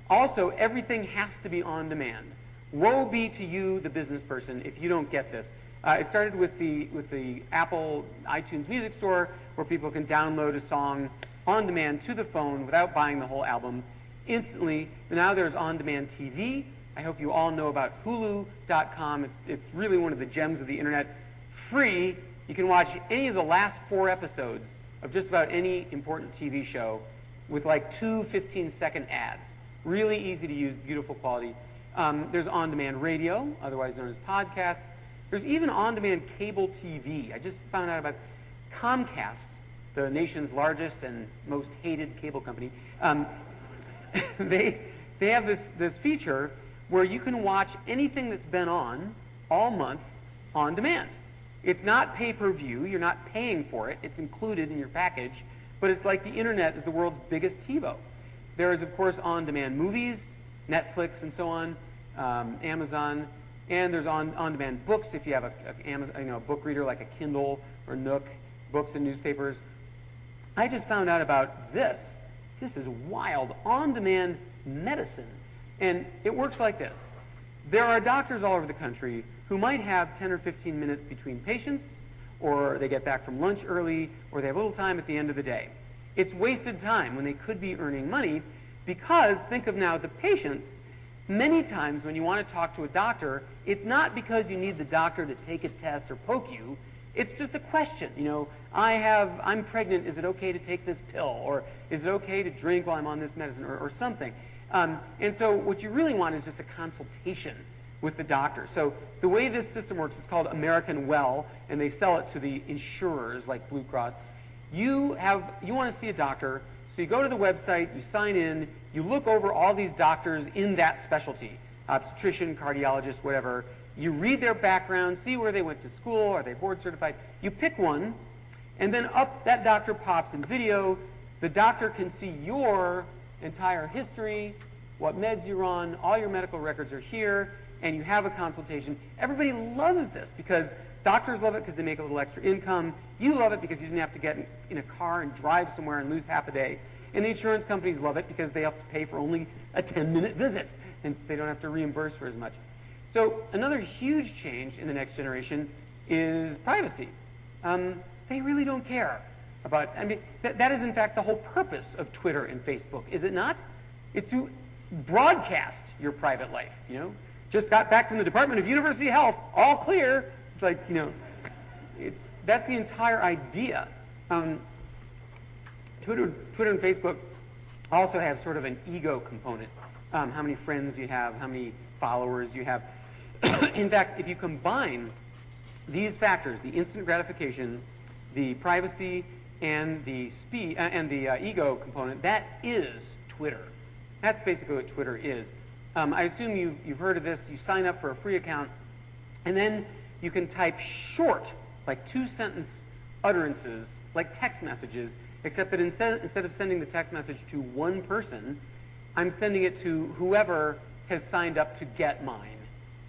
Also, everything has to be on demand. Woe be to you, the business person, if you don't get this. It started with the Apple iTunes Music Store, where people can download a song on demand to the phone without buying the whole album instantly. Now there's on-demand TV. I hope you all know about Hulu.com. It's really one of the gems of the internet. Free. You can watch any of the last 4 episodes of just about any important TV show with like 2 15-second ads. Really easy to use, beautiful quality. There's on-demand radio, otherwise known as podcasts. There's even on-demand cable TV. I just found out about Comcast, the nation's largest and most hated cable company. They have this feature where you can watch anything that's been on all month on demand. It's not pay-per-view. You're not paying for it. It's included in your package. But it's like the internet is the world's biggest TiVo. There is, of course, on-demand movies, Netflix and so on, Amazon. And there's on-demand books if you have a book reader like a Kindle or Nook, books and newspapers. I just found out about this. This is wild. On-demand medicine. And it works like this. There are doctors all over the country who might have 10 or 15 minutes between patients, or they get back from lunch early, or they have a little time at the end of the day. It's wasted time when they could be earning money because, think of now the patients, many times when you want to talk to a doctor, it's not because you need the doctor to take a test or poke you. It's just a question. I'm pregnant. Is it okay to take this pill? Or is it okay to drink while I'm on this medicine or something? And so what you really want is just a consultation with the doctor. So the way this system works is called American Well, and they sell it to the insurers like Blue Cross. You want to see a doctor, so you go to the website, you sign in, you look over all these doctors in that specialty, obstetrician, cardiologist, whatever. You read their background, see where they went to school, are they board certified. You pick one, and then up that doctor pops in video. The doctor can see your entire history, what meds you're on, all your medical records are here, and you have a consultation. Everybody loves this because doctors love it because they make a little extra income. You love it because you didn't have to get in a car and drive somewhere and lose half a day. And the insurance companies love it because they have to pay for only a 10-minute visit, and they don't have to reimburse for as much. So another huge change in the next generation is privacy. They really don't care about, that is in fact the whole purpose of Twitter and Facebook, is it not? It's to broadcast your private life, Just got back from the Department of University Health, all clear. It's like, that's the entire idea. Twitter and Facebook also have sort of an ego component. How many friends do you have? How many followers do you have? In fact, if you combine these factors, the instant gratification, the privacy, and the speed and the ego component, that is Twitter. That's basically what Twitter is. I assume you've heard of this. You sign up for a free account, and then you can type short, like 2-sentence utterances, like text messages, except that instead of sending the text message to one person, I'm sending it to whoever has signed up to get mine.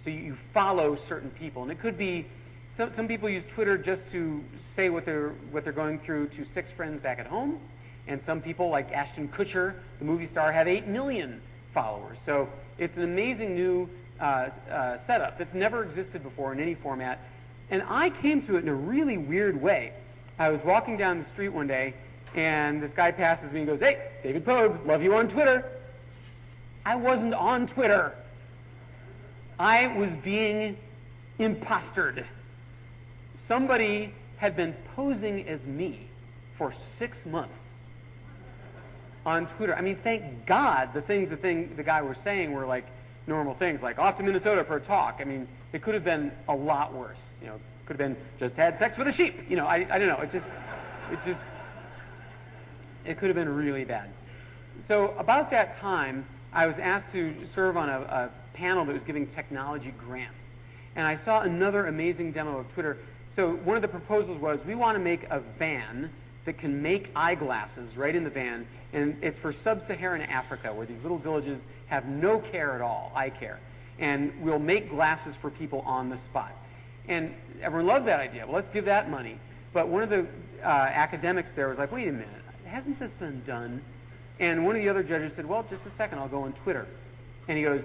So you follow certain people, and it could be some people use Twitter just to say what they're going through to 6 friends back at home, And some people, like Ashton Kutcher, the movie star, have 8 million followers. So it's an amazing new setup that's never existed before in any format. And I came to it in a really weird way. I was walking down the street one day, and this guy passes me and goes, "Hey, David Pogue, love you on Twitter." I wasn't on Twitter. I was being impostered. Somebody had been posing as me for 6 months on Twitter. I mean, thank God the guy was saying were like normal things, like off to Minnesota for a talk. I mean, it could have been a lot worse. You know, could have been just had sex with a sheep. You know, I don't know. It could have been really bad. So about that time, I was asked to serve on a panel that was giving technology grants. And I saw another amazing demo of Twitter. So one of the proposals was, we want to make a van that can make eyeglasses right in the van. And it's for sub-Saharan Africa, where these little villages have no care at all, eye care. And we'll make glasses for people on the spot. And everyone loved that idea. Well, let's give that money. But one of the academics there was like, wait a minute, hasn't this been done? And one of the other judges said, well, just a second, I'll go on Twitter. And he goes,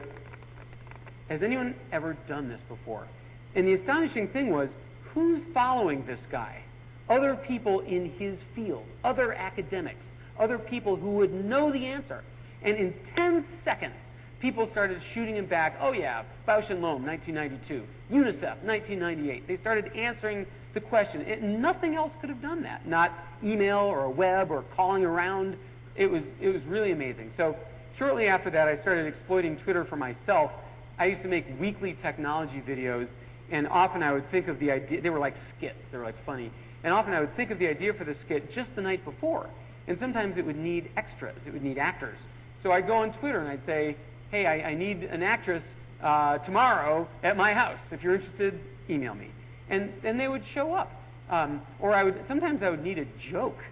has anyone ever done this before? And the astonishing thing was, who's following this guy? Other people in his field, other academics, other people who would know the answer. And in 10 seconds, people started shooting him back. Oh yeah, Bausch and Lomb, 1992. UNICEF, 1998. They started answering the question. Nothing else could have done that. Not email or a web or calling around. It was really amazing. So shortly after that, I started exploiting Twitter for myself. I used to make weekly technology videos, and often I would think of the idea. They were like skits. They were like funny. And often I would think of the idea for the skit just the night before. And sometimes it would need extras. It would need actors. So I'd go on Twitter and I'd say, hey, I need an actress tomorrow at my house. If you're interested, email me. And then they would show up. Or sometimes I would need a joke.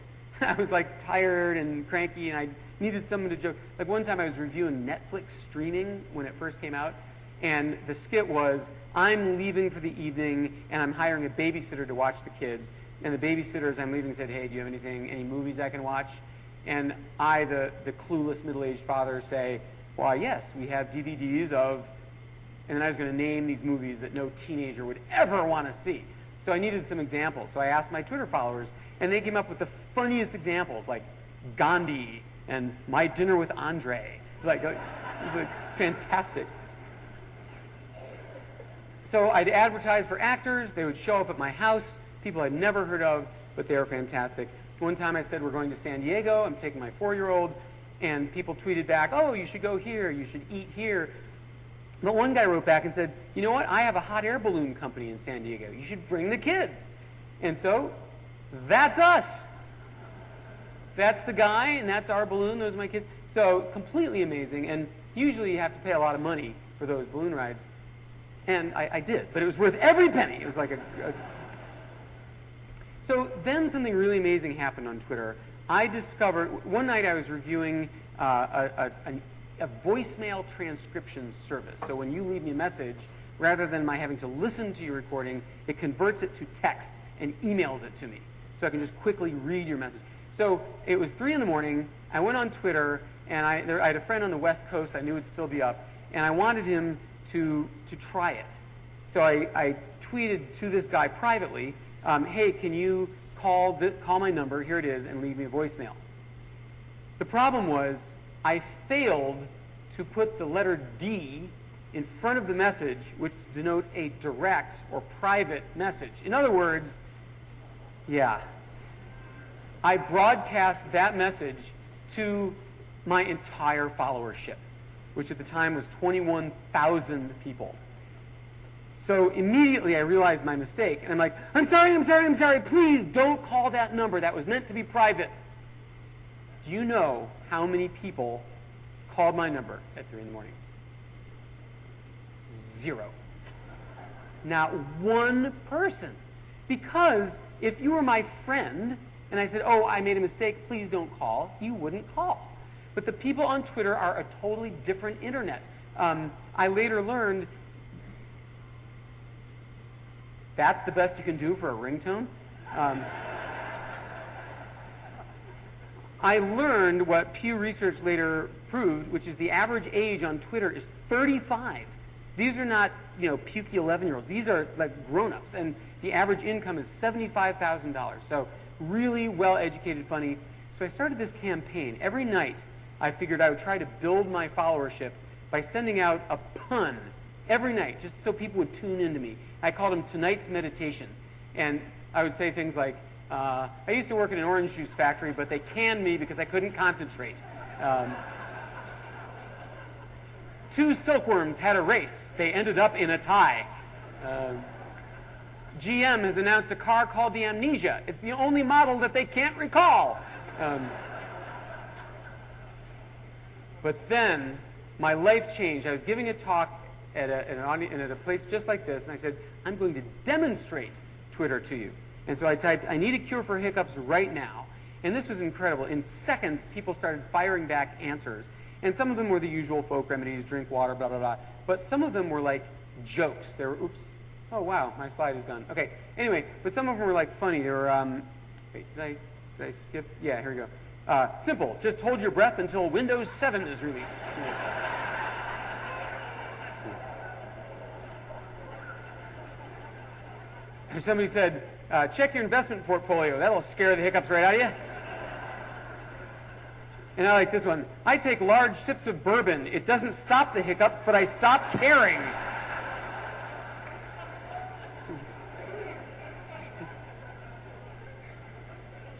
I was like tired and cranky, and I needed someone to joke. Like one time I was reviewing Netflix streaming when it first came out, and the skit was, I'm leaving for the evening, and I'm hiring a babysitter to watch the kids. And the babysitter, as I'm leaving, said, hey, do you have any movies I can watch? And I, the clueless middle-aged father, say, why, yes, we have DVDs of, and then I was going to name these movies that no teenager would ever want to see. So I needed some examples. So I asked my Twitter followers, and they came up with the funniest examples, like Gandhi and My Dinner with Andre. It was like fantastic. So I'd advertise for actors. They would show up at my house, people I'd never heard of, but they were fantastic. One time I said, we're going to San Diego. I'm taking my 4-year-old. And people tweeted back, oh, you should go here. You should eat here. But one guy wrote back and said, you know what? I have a hot air balloon company in San Diego. You should bring the kids. And so that's us. That's the guy, and that's our balloon. Those are my kids. So completely amazing. And usually you have to pay a lot of money for those balloon rides. And I did. But it was worth every penny. It was like So then something really amazing happened on Twitter. I discovered, one night I was reviewing a voicemail transcription service. So when you leave me a message, rather than my having to listen to your recording, it converts it to text and emails it to me. So I can just quickly read your message. So it was 3 in the morning. I went on Twitter, and I had a friend on the West Coast. I knew it'd still be up. And I wanted him to try it. So I tweeted to this guy privately, hey, can you call my number, here it is, and leave me a voicemail. The problem was I failed to put the letter D in front of the message, which denotes a direct or private message. In other words, yeah, I broadcast that message to my entire followership, which at the time was 21,000 people. So immediately I realized my mistake, and I'm like, I'm sorry, please don't call that number. That was meant to be private. Do you know how many people called my number at 3 in the morning? 0. Not one person. Because if you were my friend, and I said, oh, I made a mistake, please don't call, you wouldn't call. But the people on Twitter are a totally different internet. I later learned that's the best you can do for a ringtone. I learned what Pew Research later proved, which is the average age on Twitter is 35. These are not, pukey 11-year-olds. These are like grown-ups, and the average income is $75,000. So really well-educated, funny. So I started this campaign. Every night, I figured I would try to build my followership by sending out a pun every night, just so people would tune into me. I called them Tonight's Meditation. And I would say things like, I used to work in an orange juice factory, but they canned me because I couldn't concentrate. Two silkworms had a race. They ended up in a tie. GM has announced a car called the Amnesia. It's the only model that they can't recall. But then my life changed. I was giving a talk at a place just like this, and I said, I'm going to demonstrate Twitter to you. And so I typed, I need a cure for hiccups right now. And this was incredible. In seconds, people started firing back answers. And some of them were the usual folk remedies, drink water, blah, blah, blah. But some of them were like jokes. They were, oops, oh, wow, my slide is gone. Okay, anyway, but some of them were like funny. They were, wait, did I skip? Yeah, here we go. Simple, just hold your breath until Windows 7 is released. Somebody said, check your investment portfolio. That'll scare the hiccups right out of you. And I like this one. I take large sips of bourbon. It doesn't stop the hiccups, but I stop caring.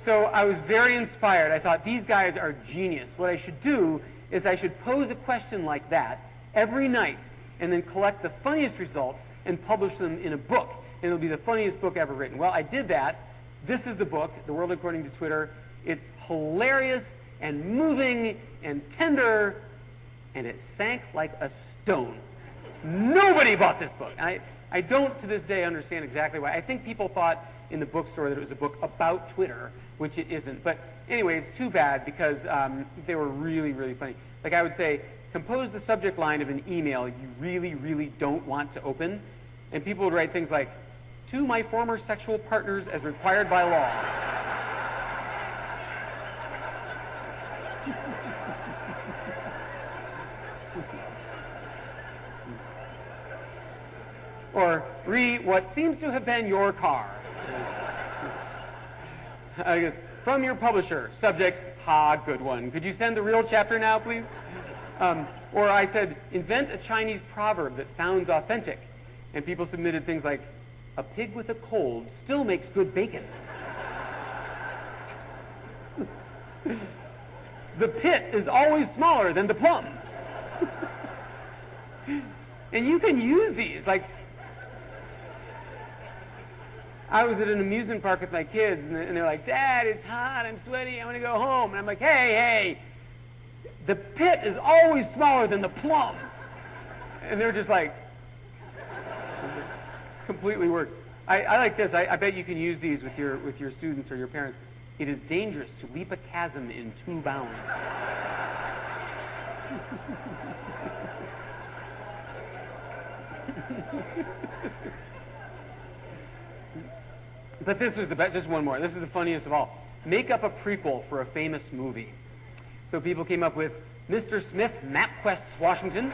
So I was very inspired. I thought, these guys are genius. What I should do is I should pose a question like that every night and then collect the funniest results and publish them in a book. And it'll be the funniest book ever written. Well, I did that. This is the book, The World According to Twitter. It's hilarious and moving and tender, and it sank like a stone. Nobody bought this book. I don't, to this day, understand exactly why. I think people thought in the bookstore that it was a book about Twitter, which it isn't. But anyway, it's too bad because they were really, really funny. Like I would say, compose the subject line of an email you really, really don't want to open. And people would write things like, to my former sexual partners as required by law. Or, re what seems to have been your car. I guess, from your publisher, subject, ha, good one. Could you send the real chapter now, please? Or I said, invent a Chinese proverb that sounds authentic. And people submitted things like, a pig with a cold still makes good bacon. The pit is always smaller than the plum. And you can use these. Like, I was at an amusement park with my kids, and they're like, Dad, it's hot, I'm sweaty, I want to go home. And I'm like, hey, the pit is always smaller than the plum. And they're just like, completely worked. I like this. I bet you can use these with your students or your parents. It is dangerous to leap a chasm in 2 bounds. But this was the best. Just one more. This is the funniest of all. Make up a prequel for a famous movie. So people came up with Mr. Smith MapQuests Washington.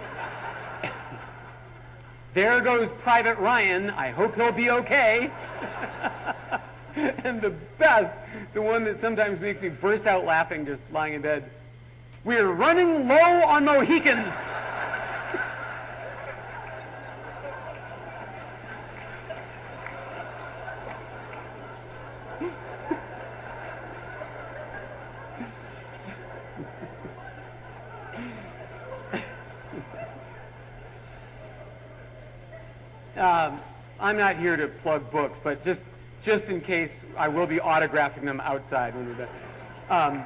There goes Private Ryan. I hope he'll be okay. And the best, the one that sometimes makes me burst out laughing just lying in bed. We're running low on Mohicans. I'm not here to plug books, but just in case, I will be autographing them outside when we're done.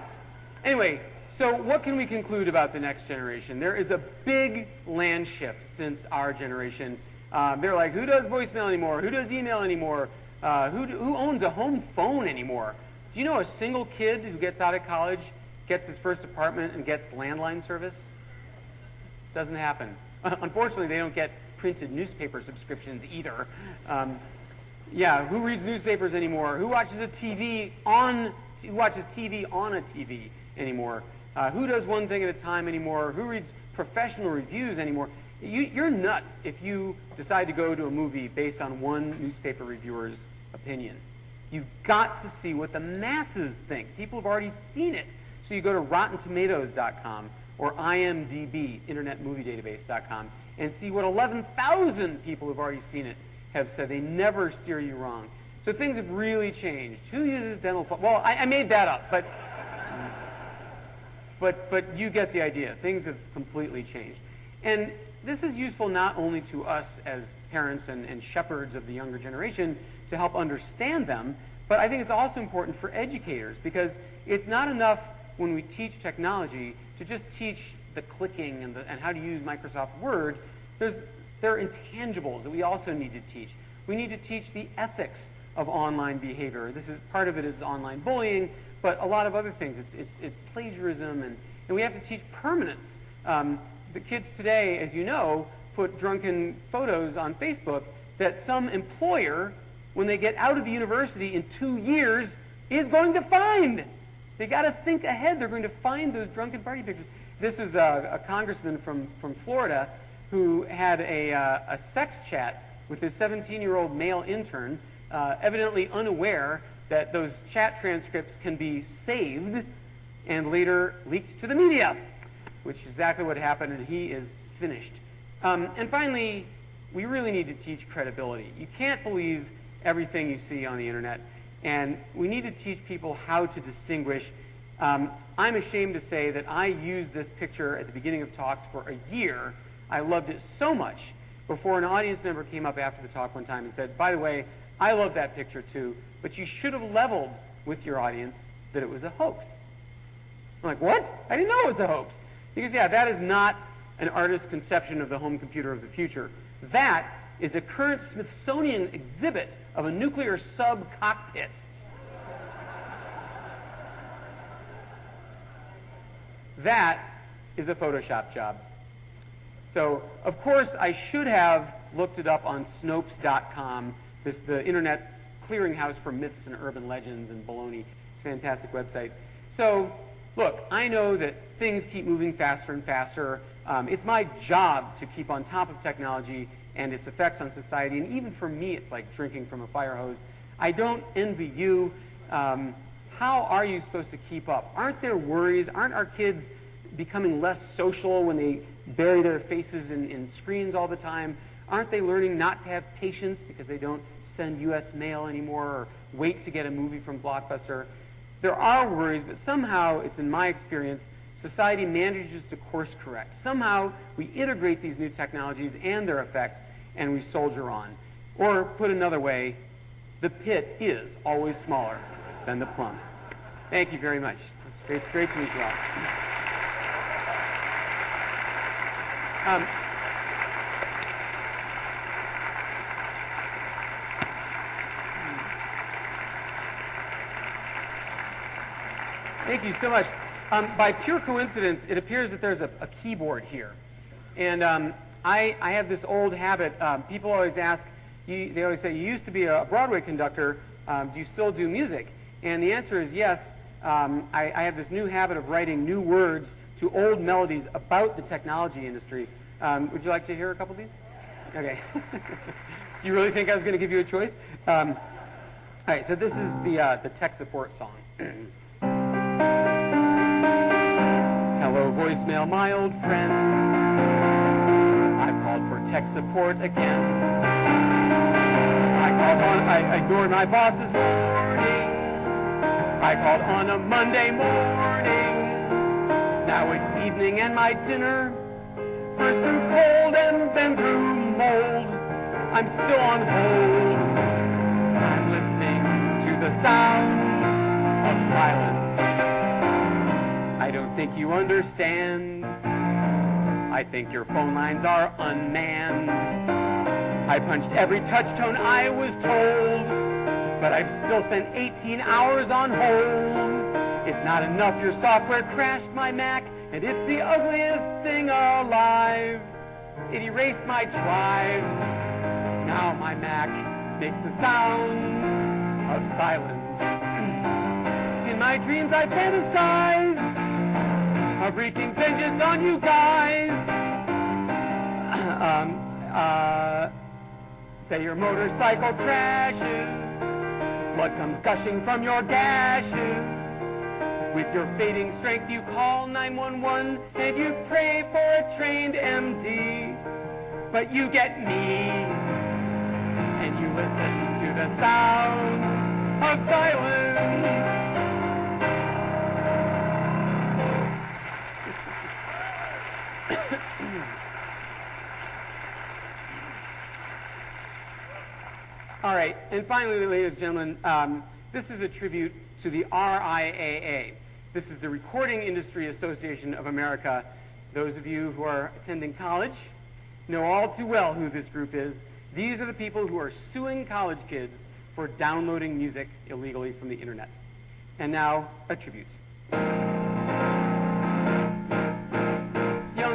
Anyway, so what can we conclude about the next generation? There is a big land shift since our generation. They're like, who does voicemail anymore? Who does email anymore? Who owns a home phone anymore? Do you know a single kid who gets out of college, gets his first apartment, and gets landline service? Doesn't happen. Unfortunately, they don't get printed newspaper subscriptions either. Yeah, who reads newspapers anymore? Who watches TV on a TV? anymore? Who does one thing at a time anymore? Who reads professional reviews anymore? You're nuts if you decide to go to a movie based on one newspaper reviewer's opinion. You've got to see what the masses think. People have already seen it. So you go to RottenTomatoes.com or IMDb, InternetMovieDatabase.com, and see what 11,000 people who've already seen it have said. They never steer you wrong. So things have really changed. Who uses dental floss? Well, I made that up, but you get the idea. Things have completely changed. And this is useful not only to us as parents and shepherds of the younger generation to help understand them, but I think it's also important for educators, because it's not enough when we teach technology to just teach the clicking and how to use Microsoft Word. There are intangibles that we also need to teach. We need to teach the ethics of online behavior. Part of it is online bullying, but a lot of other things. It's plagiarism, and we have to teach permanence. The kids today, as you know, put drunken photos on Facebook that some employer, when they get out of the university in 2 years, is going to find. They got to think ahead. They're going to find those drunken party pictures. This was a congressman from Florida who had a sex chat with his 17-year-old male intern, evidently unaware that those chat transcripts can be saved and later leaked to the media, which is exactly what happened, and he is finished. And finally, we really need to teach credibility. You can't believe everything you see on the internet, and we need to teach people how to distinguish. I'm ashamed to say that I used this picture at the beginning of talks for a year. I loved it so much before an audience member came up after the talk one time and said, by the way, I love that picture too, but you should have leveled with your audience that it was a hoax. I'm like, what? I didn't know it was a hoax. Because, yeah, that is not an artist's conception of the home computer of the future. That is a current Smithsonian exhibit of a nuclear sub-cockpit. That is a Photoshop job. So, of course, I should have looked it up on Snopes.com, the internet's clearinghouse for myths and urban legends and baloney. It's a fantastic website. So, look, I know that things keep moving faster and faster. It's my job to keep on top of technology and its effects on society, and even for me, it's like drinking from a fire hose. I don't envy you. How are you supposed to keep up? Aren't there worries? Aren't our kids becoming less social when they bury their faces in screens all the time? Aren't they learning not to have patience because they don't send U.S. mail anymore or wait to get a movie from Blockbuster? There are worries, but somehow, it's in my experience, society manages to course correct. Somehow, we integrate these new technologies and their effects, and we soldier on. Or, put another way, the pit is always smaller than the plum. Thank you very much. It's great to meet you all. Thank you so much. By pure coincidence, it appears that there's a keyboard here. And I have this old habit. People always ask, they always say, you used to be a Broadway conductor. Do you still do music? And the answer is yes. I have this new habit of writing new words to old melodies about the technology industry. Would you like to hear a couple of these? Okay. Do you really think I was going to give you a choice? All right, so this is the tech support song. Hello, voicemail, my old friend. I've called for tech support again. I ignored my boss's warning. I called on a Monday morning. Now it's evening and my dinner first grew cold and then grew mold. I'm still on hold. I'm listening to the sounds of silence. I don't think you understand. I think your phone lines are unmanned. I punched every touch tone I was told, but I've still spent 18 hours on hold. It's not enough your software crashed my Mac, and it's the ugliest thing alive. It erased my drive. Now my Mac makes the sounds of silence. In my dreams I fantasize of wreaking vengeance on you guys. Say your motorcycle crashes, blood comes gushing from your gashes. With your fading strength you call 911 and you pray for a trained MD. But you get me, and you listen to the sounds of silence. All right, and finally, ladies and gentlemen, this is a tribute to the RIAA. This is the Recording Industry Association of America. Those of you who are attending college know all too well who this group is. These are the people who are suing college kids for downloading music illegally from the internet. And now, a tribute. Young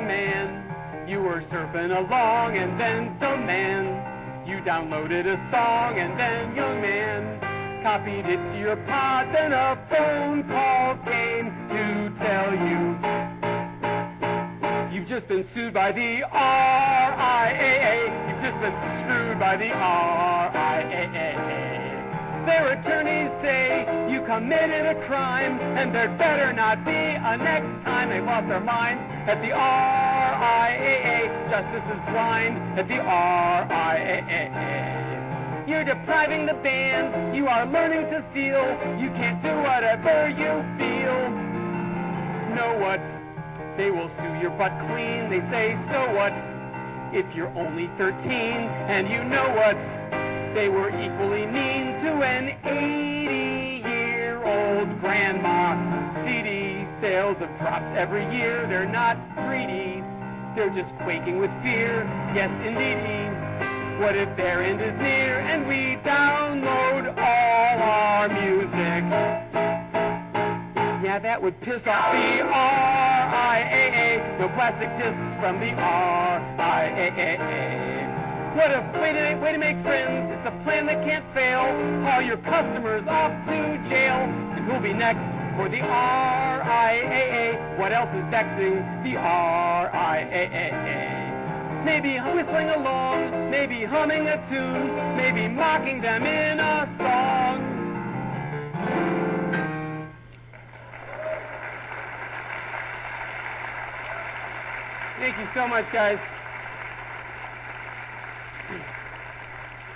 man, you were surfing along and then, dumb man, you downloaded a song and then, young man, copied it to your pod, then a phone call came to tell you you've just been sued by the RIAA. You've just been screwed by the RIAA. Their attorneys say you committed a crime and there better not be a next time. They've lost their minds at the RIAA. Justice is blind at the RIAA. You're depriving the bands. You are learning to steal. You can't do whatever you feel. Know what? They will sue your butt clean. They say, so what? If you're only 13, and you know what? They were equally mean to an 80-year-old grandma. CD sales have dropped every year. They're not greedy. They're just quaking with fear. Yes, indeedy. What if their end is near and we download all our music? Yeah, that would piss off the RIAA. No plastic discs from the RIAA. What a way to make friends. It's a plan that can't fail. Haul your customers off to jail. And who'll be next for the RIAA? What else is vexing the RIAA? Maybe whistling along, maybe humming a tune, maybe mocking them in a song. Thank you so much, guys.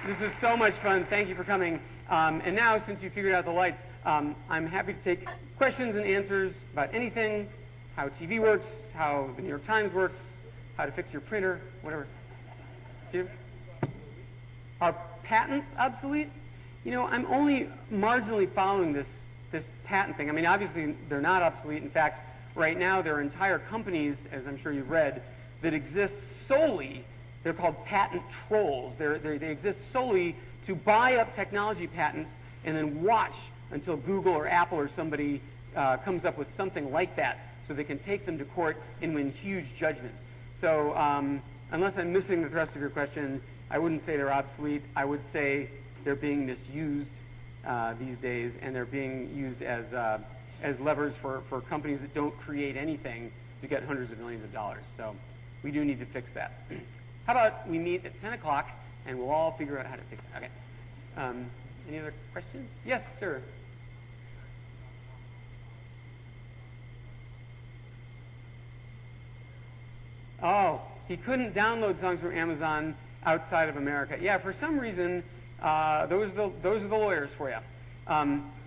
This was so much fun. Thank you for coming. And now, since you figured out the lights, I'm happy to take questions and answers about anything, how TV works, how the New York Times works, how to fix your printer, whatever. See? Are patents obsolete? You know, I'm only marginally following this patent thing. I mean, obviously, they're not obsolete. In fact, right now, there are entire companies, as I'm sure you've read, that exist solely. They're called patent trolls. They exist solely to buy up technology patents and then watch until Google or Apple or somebody comes up with something like that so they can take them to court and win huge judgments. So unless I'm missing the thrust of your question, I wouldn't say they're obsolete. I would say they're being misused these days, and they're being used as levers for companies that don't create anything to get hundreds of millions of dollars. So we do need to fix that. How about we meet at 10 o'clock, and we'll all figure out how to fix it. Okay. Any other questions? Yes, sir. Oh, he couldn't download songs from Amazon outside of America. Yeah, for some reason, those are the lawyers for you.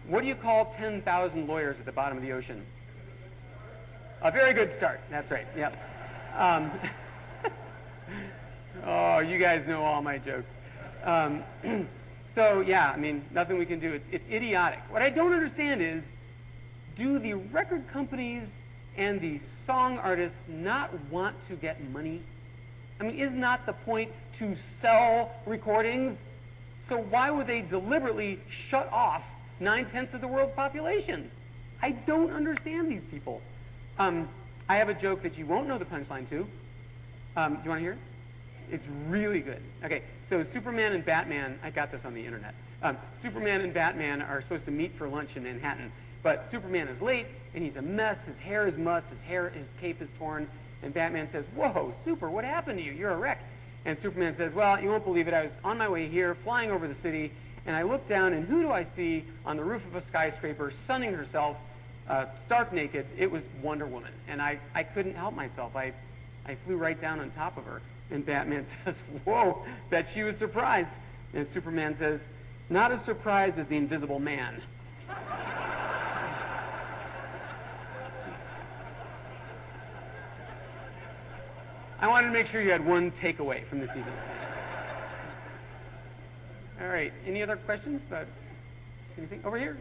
What do you call 10,000 lawyers at the bottom of the ocean? A very good start. That's right. Yep. Oh, you guys know all my jokes. So, yeah, I mean, nothing we can do. It's idiotic. What I don't understand is, do the record companies and the song artists not want to get money? I mean, is not the point to sell recordings? So why would they deliberately shut off 9/10 of the world's population? I don't understand these people. I have a joke that you won't know the punchline to. Do you want to hear it? It's really good. Okay, so Superman and Batman, I got this on the internet. Superman and Batman are supposed to meet for lunch in Manhattan, But Superman is late, and he's a mess. His hair is mussed. His cape is torn. And Batman says, "Whoa, Super, what happened to you? You're a wreck." And Superman says, "Well, you won't believe it. I was on my way here, flying over the city, and I looked down, and who do I see on the roof of a skyscraper, sunning herself, stark naked? It was Wonder Woman. And I couldn't help myself. I flew right down on top of her." And Batman says, "Whoa, bet she was surprised." And Superman says, "Not as surprised as the Invisible Man." I wanted to make sure you had one takeaway from this evening. All right, any other questions about anything? Over here.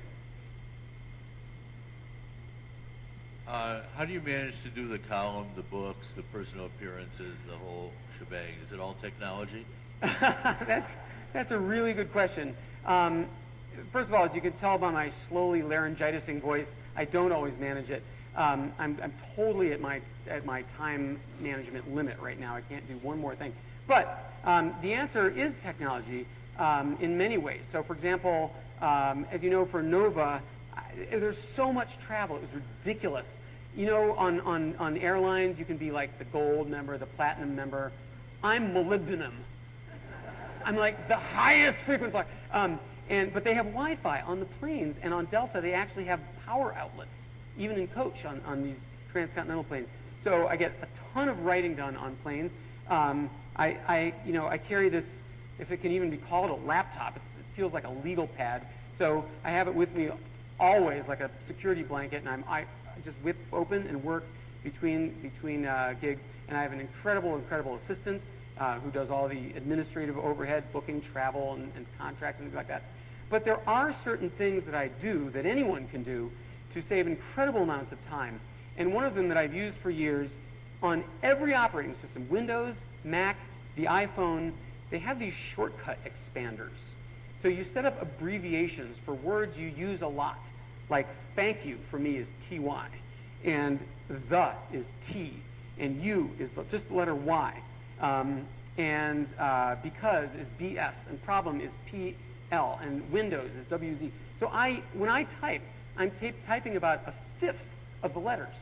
How do you manage to do the column, the books, the personal appearances, the whole shebang? Is it all technology? That's a really good question. First of all, as you can tell by my slowly laryngitising voice, I don't always manage it. I'm totally at my time management limit right now. I can't do one more thing. But the answer is technology in many ways. So, for example, as you know, for Nova, there's so much travel. It was ridiculous. You know, on airlines, you can be like the gold member, the platinum member. I'm molybdenum. I'm like the highest frequent flyer. But they have Wi-Fi on the planes, and on Delta, they actually have power outlets, even in coach on these transcontinental planes. So I get a ton of writing done on planes. I carry this, if it can even be called a laptop. It feels like a legal pad. So I have it with me always, like a security blanket, and I just whip open and work between gigs. And I have an incredible assistant who does all the administrative overhead, booking, travel, and contracts and things like that. But there are certain things that I do that anyone can do to save incredible amounts of time. And one of them that I've used for years on every operating system, Windows, Mac, the iPhone, they have these shortcut expanders. So you set up abbreviations for words you use a lot, like thank you for me is TY, and the is T, and you is just the letter Y, and because is BS, and problem is PL, and Windows is WZ. So when I type, I'm typing about a fifth of the letters,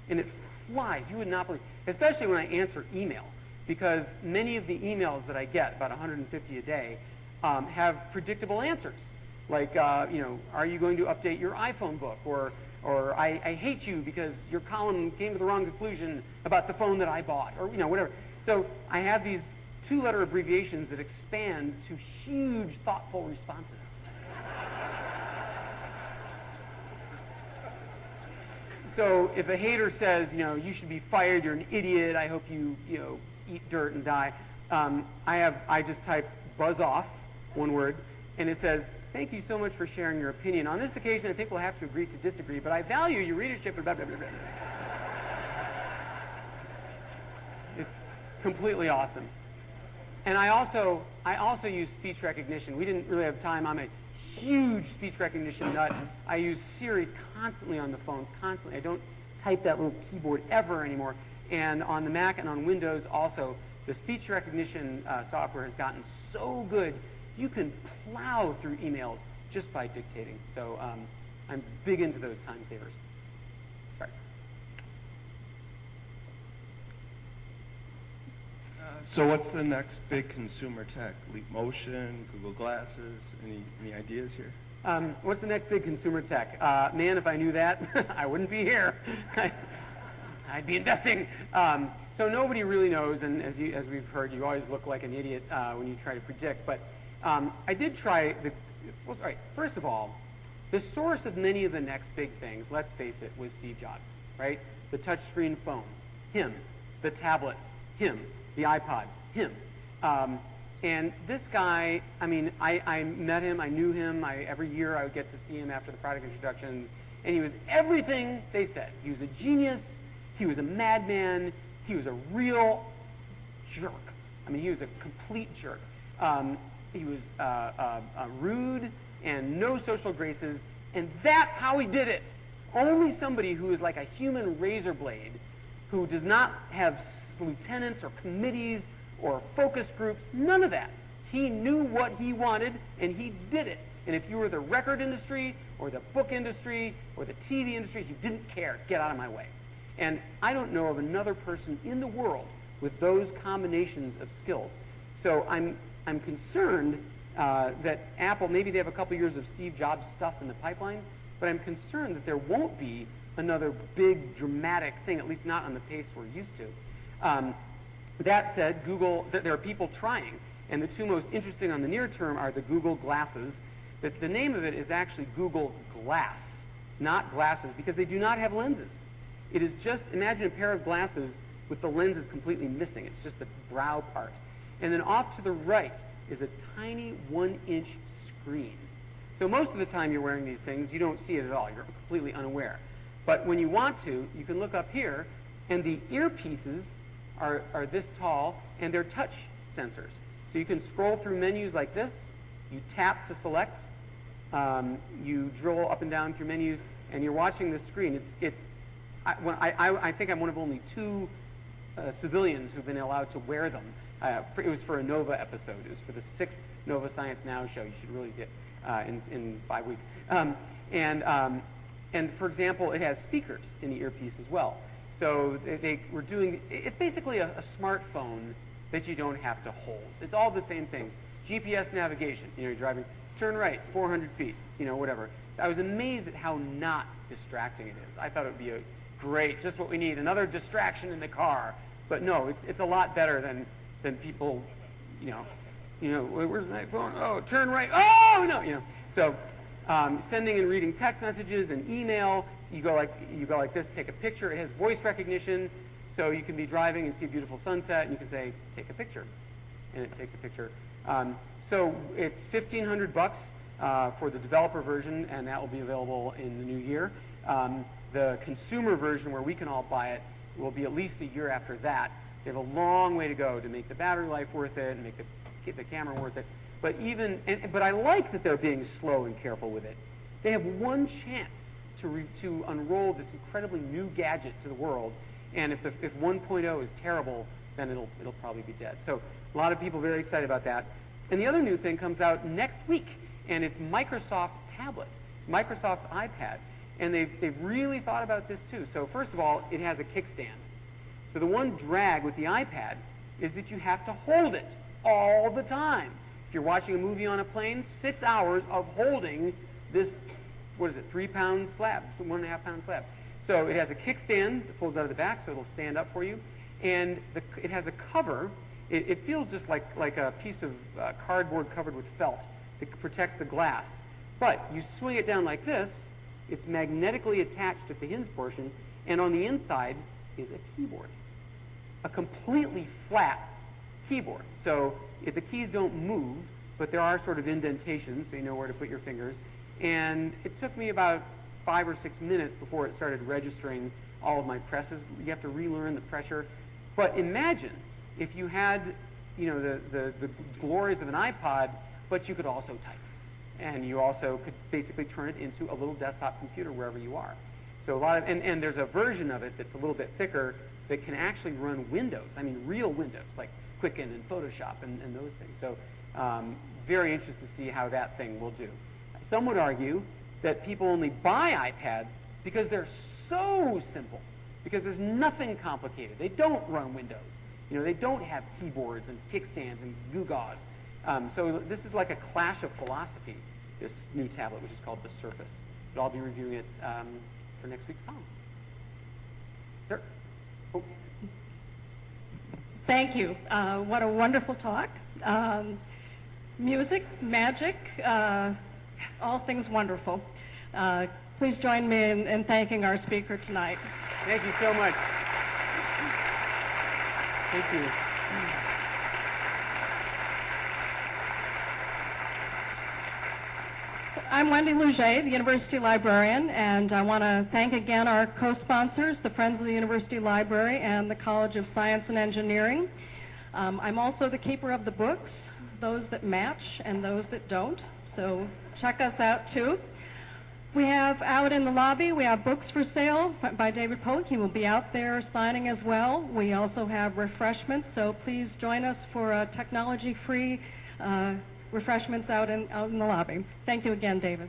and it flies. You would not believe, especially when I answer email, because many of the emails that I get, about 150 a day, have predictable answers, like are you going to update your iPhone book, or I hate you because your column came to the wrong conclusion about the phone that I bought, or whatever. So I have these 2-letter abbreviations that expand to huge, thoughtful responses. So if a hater says, you should be fired, you're an idiot, I hope you eat dirt and die, I just type buzz off, one word, and it says, thank you so much for sharing your opinion. On this occasion, I think we'll have to agree to disagree, but I value your readership, and blah, blah, blah, blah. It's completely awesome. And I also use speech recognition. We didn't really have time. I'm a huge speech recognition nut. I use Siri constantly on the phone, constantly. I don't type that little keyboard ever anymore. And on the Mac and on Windows also, the speech recognition software has gotten so good, you can plow through emails just by dictating. So I'm big into those time savers. Sorry. So what's the next big consumer tech? Leap Motion, Google Glasses? Any ideas here? What's the next big consumer tech? Man, if I knew that, I wouldn't be here. I'd be investing. So nobody really knows, and as we've heard, you always look like an idiot when you try to predict. But I did try first of all, the source of many of the next big things, let's face it, was Steve Jobs, right? The touchscreen phone, him. The tablet, him. The iPod, him. And this guy, I met him, I knew him. Every year I would get to see him after the product introductions, and he was everything they said. He was a genius, he was a madman, he was a real jerk. He was a complete jerk. He was rude and no social graces, and that's how he did it. Only somebody who is like a human razor blade, who does not have lieutenants or committees or focus groups, none of that. He knew what he wanted, and he did it. And if you were the record industry or the book industry or the TV industry, you didn't care. Get out of my way. And I don't know of another person in the world with those combinations of skills. So I'm concerned that Apple, maybe they have a couple years of Steve Jobs stuff in the pipeline, but I'm concerned that there won't be another big dramatic thing, at least not on the pace we're used to. That said, Google, there are people trying, and the two most interesting on the near term are the Google Glasses. The name of it is actually Google Glass, not glasses, because they do not have lenses. It is just, imagine a pair of glasses with the lenses completely missing. It's just the brow part. And then off to the right is a tiny 1-inch screen. So most of the time you're wearing these things, you don't see it at all. You're completely unaware. But when you want to, you can look up here, and the earpieces are this tall, and they're touch sensors. So you can scroll through menus like this. You tap to select. You drill up and down through menus, and you're watching this screen. I think I'm one of only 2 civilians who've been allowed to wear them. It was for a Nova episode. It was for the 6th Nova ScienceNow show. You should really see it in 5 weeks. And for example, it has speakers in the earpiece as well. So they were doing, it's basically a smartphone that you don't have to hold. It's all the same things. GPS navigation, you're driving, turn right, 400 feet, whatever. So I was amazed at how not distracting it is. I thought it would be a great, just what we need, another distraction in the car. But no, it's a lot better than people, where's my phone? Oh, turn right, oh, no, So sending and reading text messages and email, you go like this, take a picture. It has voice recognition, so you can be driving and see a beautiful sunset, and you can say, take a picture, and it takes a picture. So it's $1,500 for the developer version, and that will be available in the new year. The consumer version, where we can all buy it, will be at least a year after that. They have a long way to go to make the battery life worth it and make the camera worth it. But I like that they're being slow and careful with it. They have one chance to unroll this incredibly new gadget to the world, and if 1.0 is terrible, then it'll probably be dead. So a lot of people very excited about that. And the other new thing comes out next week, and it's Microsoft's tablet. It's Microsoft's iPad, and they've really thought about this too. So first of all, it has a kickstand. So the one drag with the iPad is that you have to hold it all the time. If you're watching a movie on a plane, 6 hours of holding this, 3-pound slab, 1.5-pound slab. So it has a kickstand that folds out of the back, so it'll stand up for you. And it has a cover. It feels just like a piece of cardboard covered with felt that protects the glass. But you swing it down like this, it's magnetically attached at the hinge portion, and on the inside is a keyboard. A completely flat keyboard. So the keys don't move, but there are sort of indentations, so you know where to put your fingers. And it took me about 5 or 6 minutes before it started registering all of my presses. You have to relearn the pressure. But imagine if you had, the glories of an iPod, but you could also type. And you also could basically turn it into a little desktop computer wherever you are. So and there's a version of it that's a little bit thicker that can actually run Windows. I mean, real Windows, like Quicken and Photoshop and those things. So very interested to see how that thing will do. Some would argue that people only buy iPads because they're so simple, because there's nothing complicated. They don't run Windows. They don't have keyboards and kickstands and gewgaws. So this is like a clash of philosophy, this new tablet, which is called the Surface. But I'll be reviewing it for next week's column. Sir? Oh. Thank you. What a wonderful talk. Music, magic, all things wonderful. Please join me in thanking our speaker tonight. Thank you so much. Thank you. I'm Wendy Luget, the University Librarian, and I want to thank again our co-sponsors, the Friends of the University Library and the College of Science and Engineering. I'm also the keeper of the books, those that match and those that don't, so check us out too. We have out in the lobby, we have books for sale by David Pogue. He will be out there signing as well. We also have refreshments, so please join us for a technology-free refreshments out in the lobby. Thank you again, David.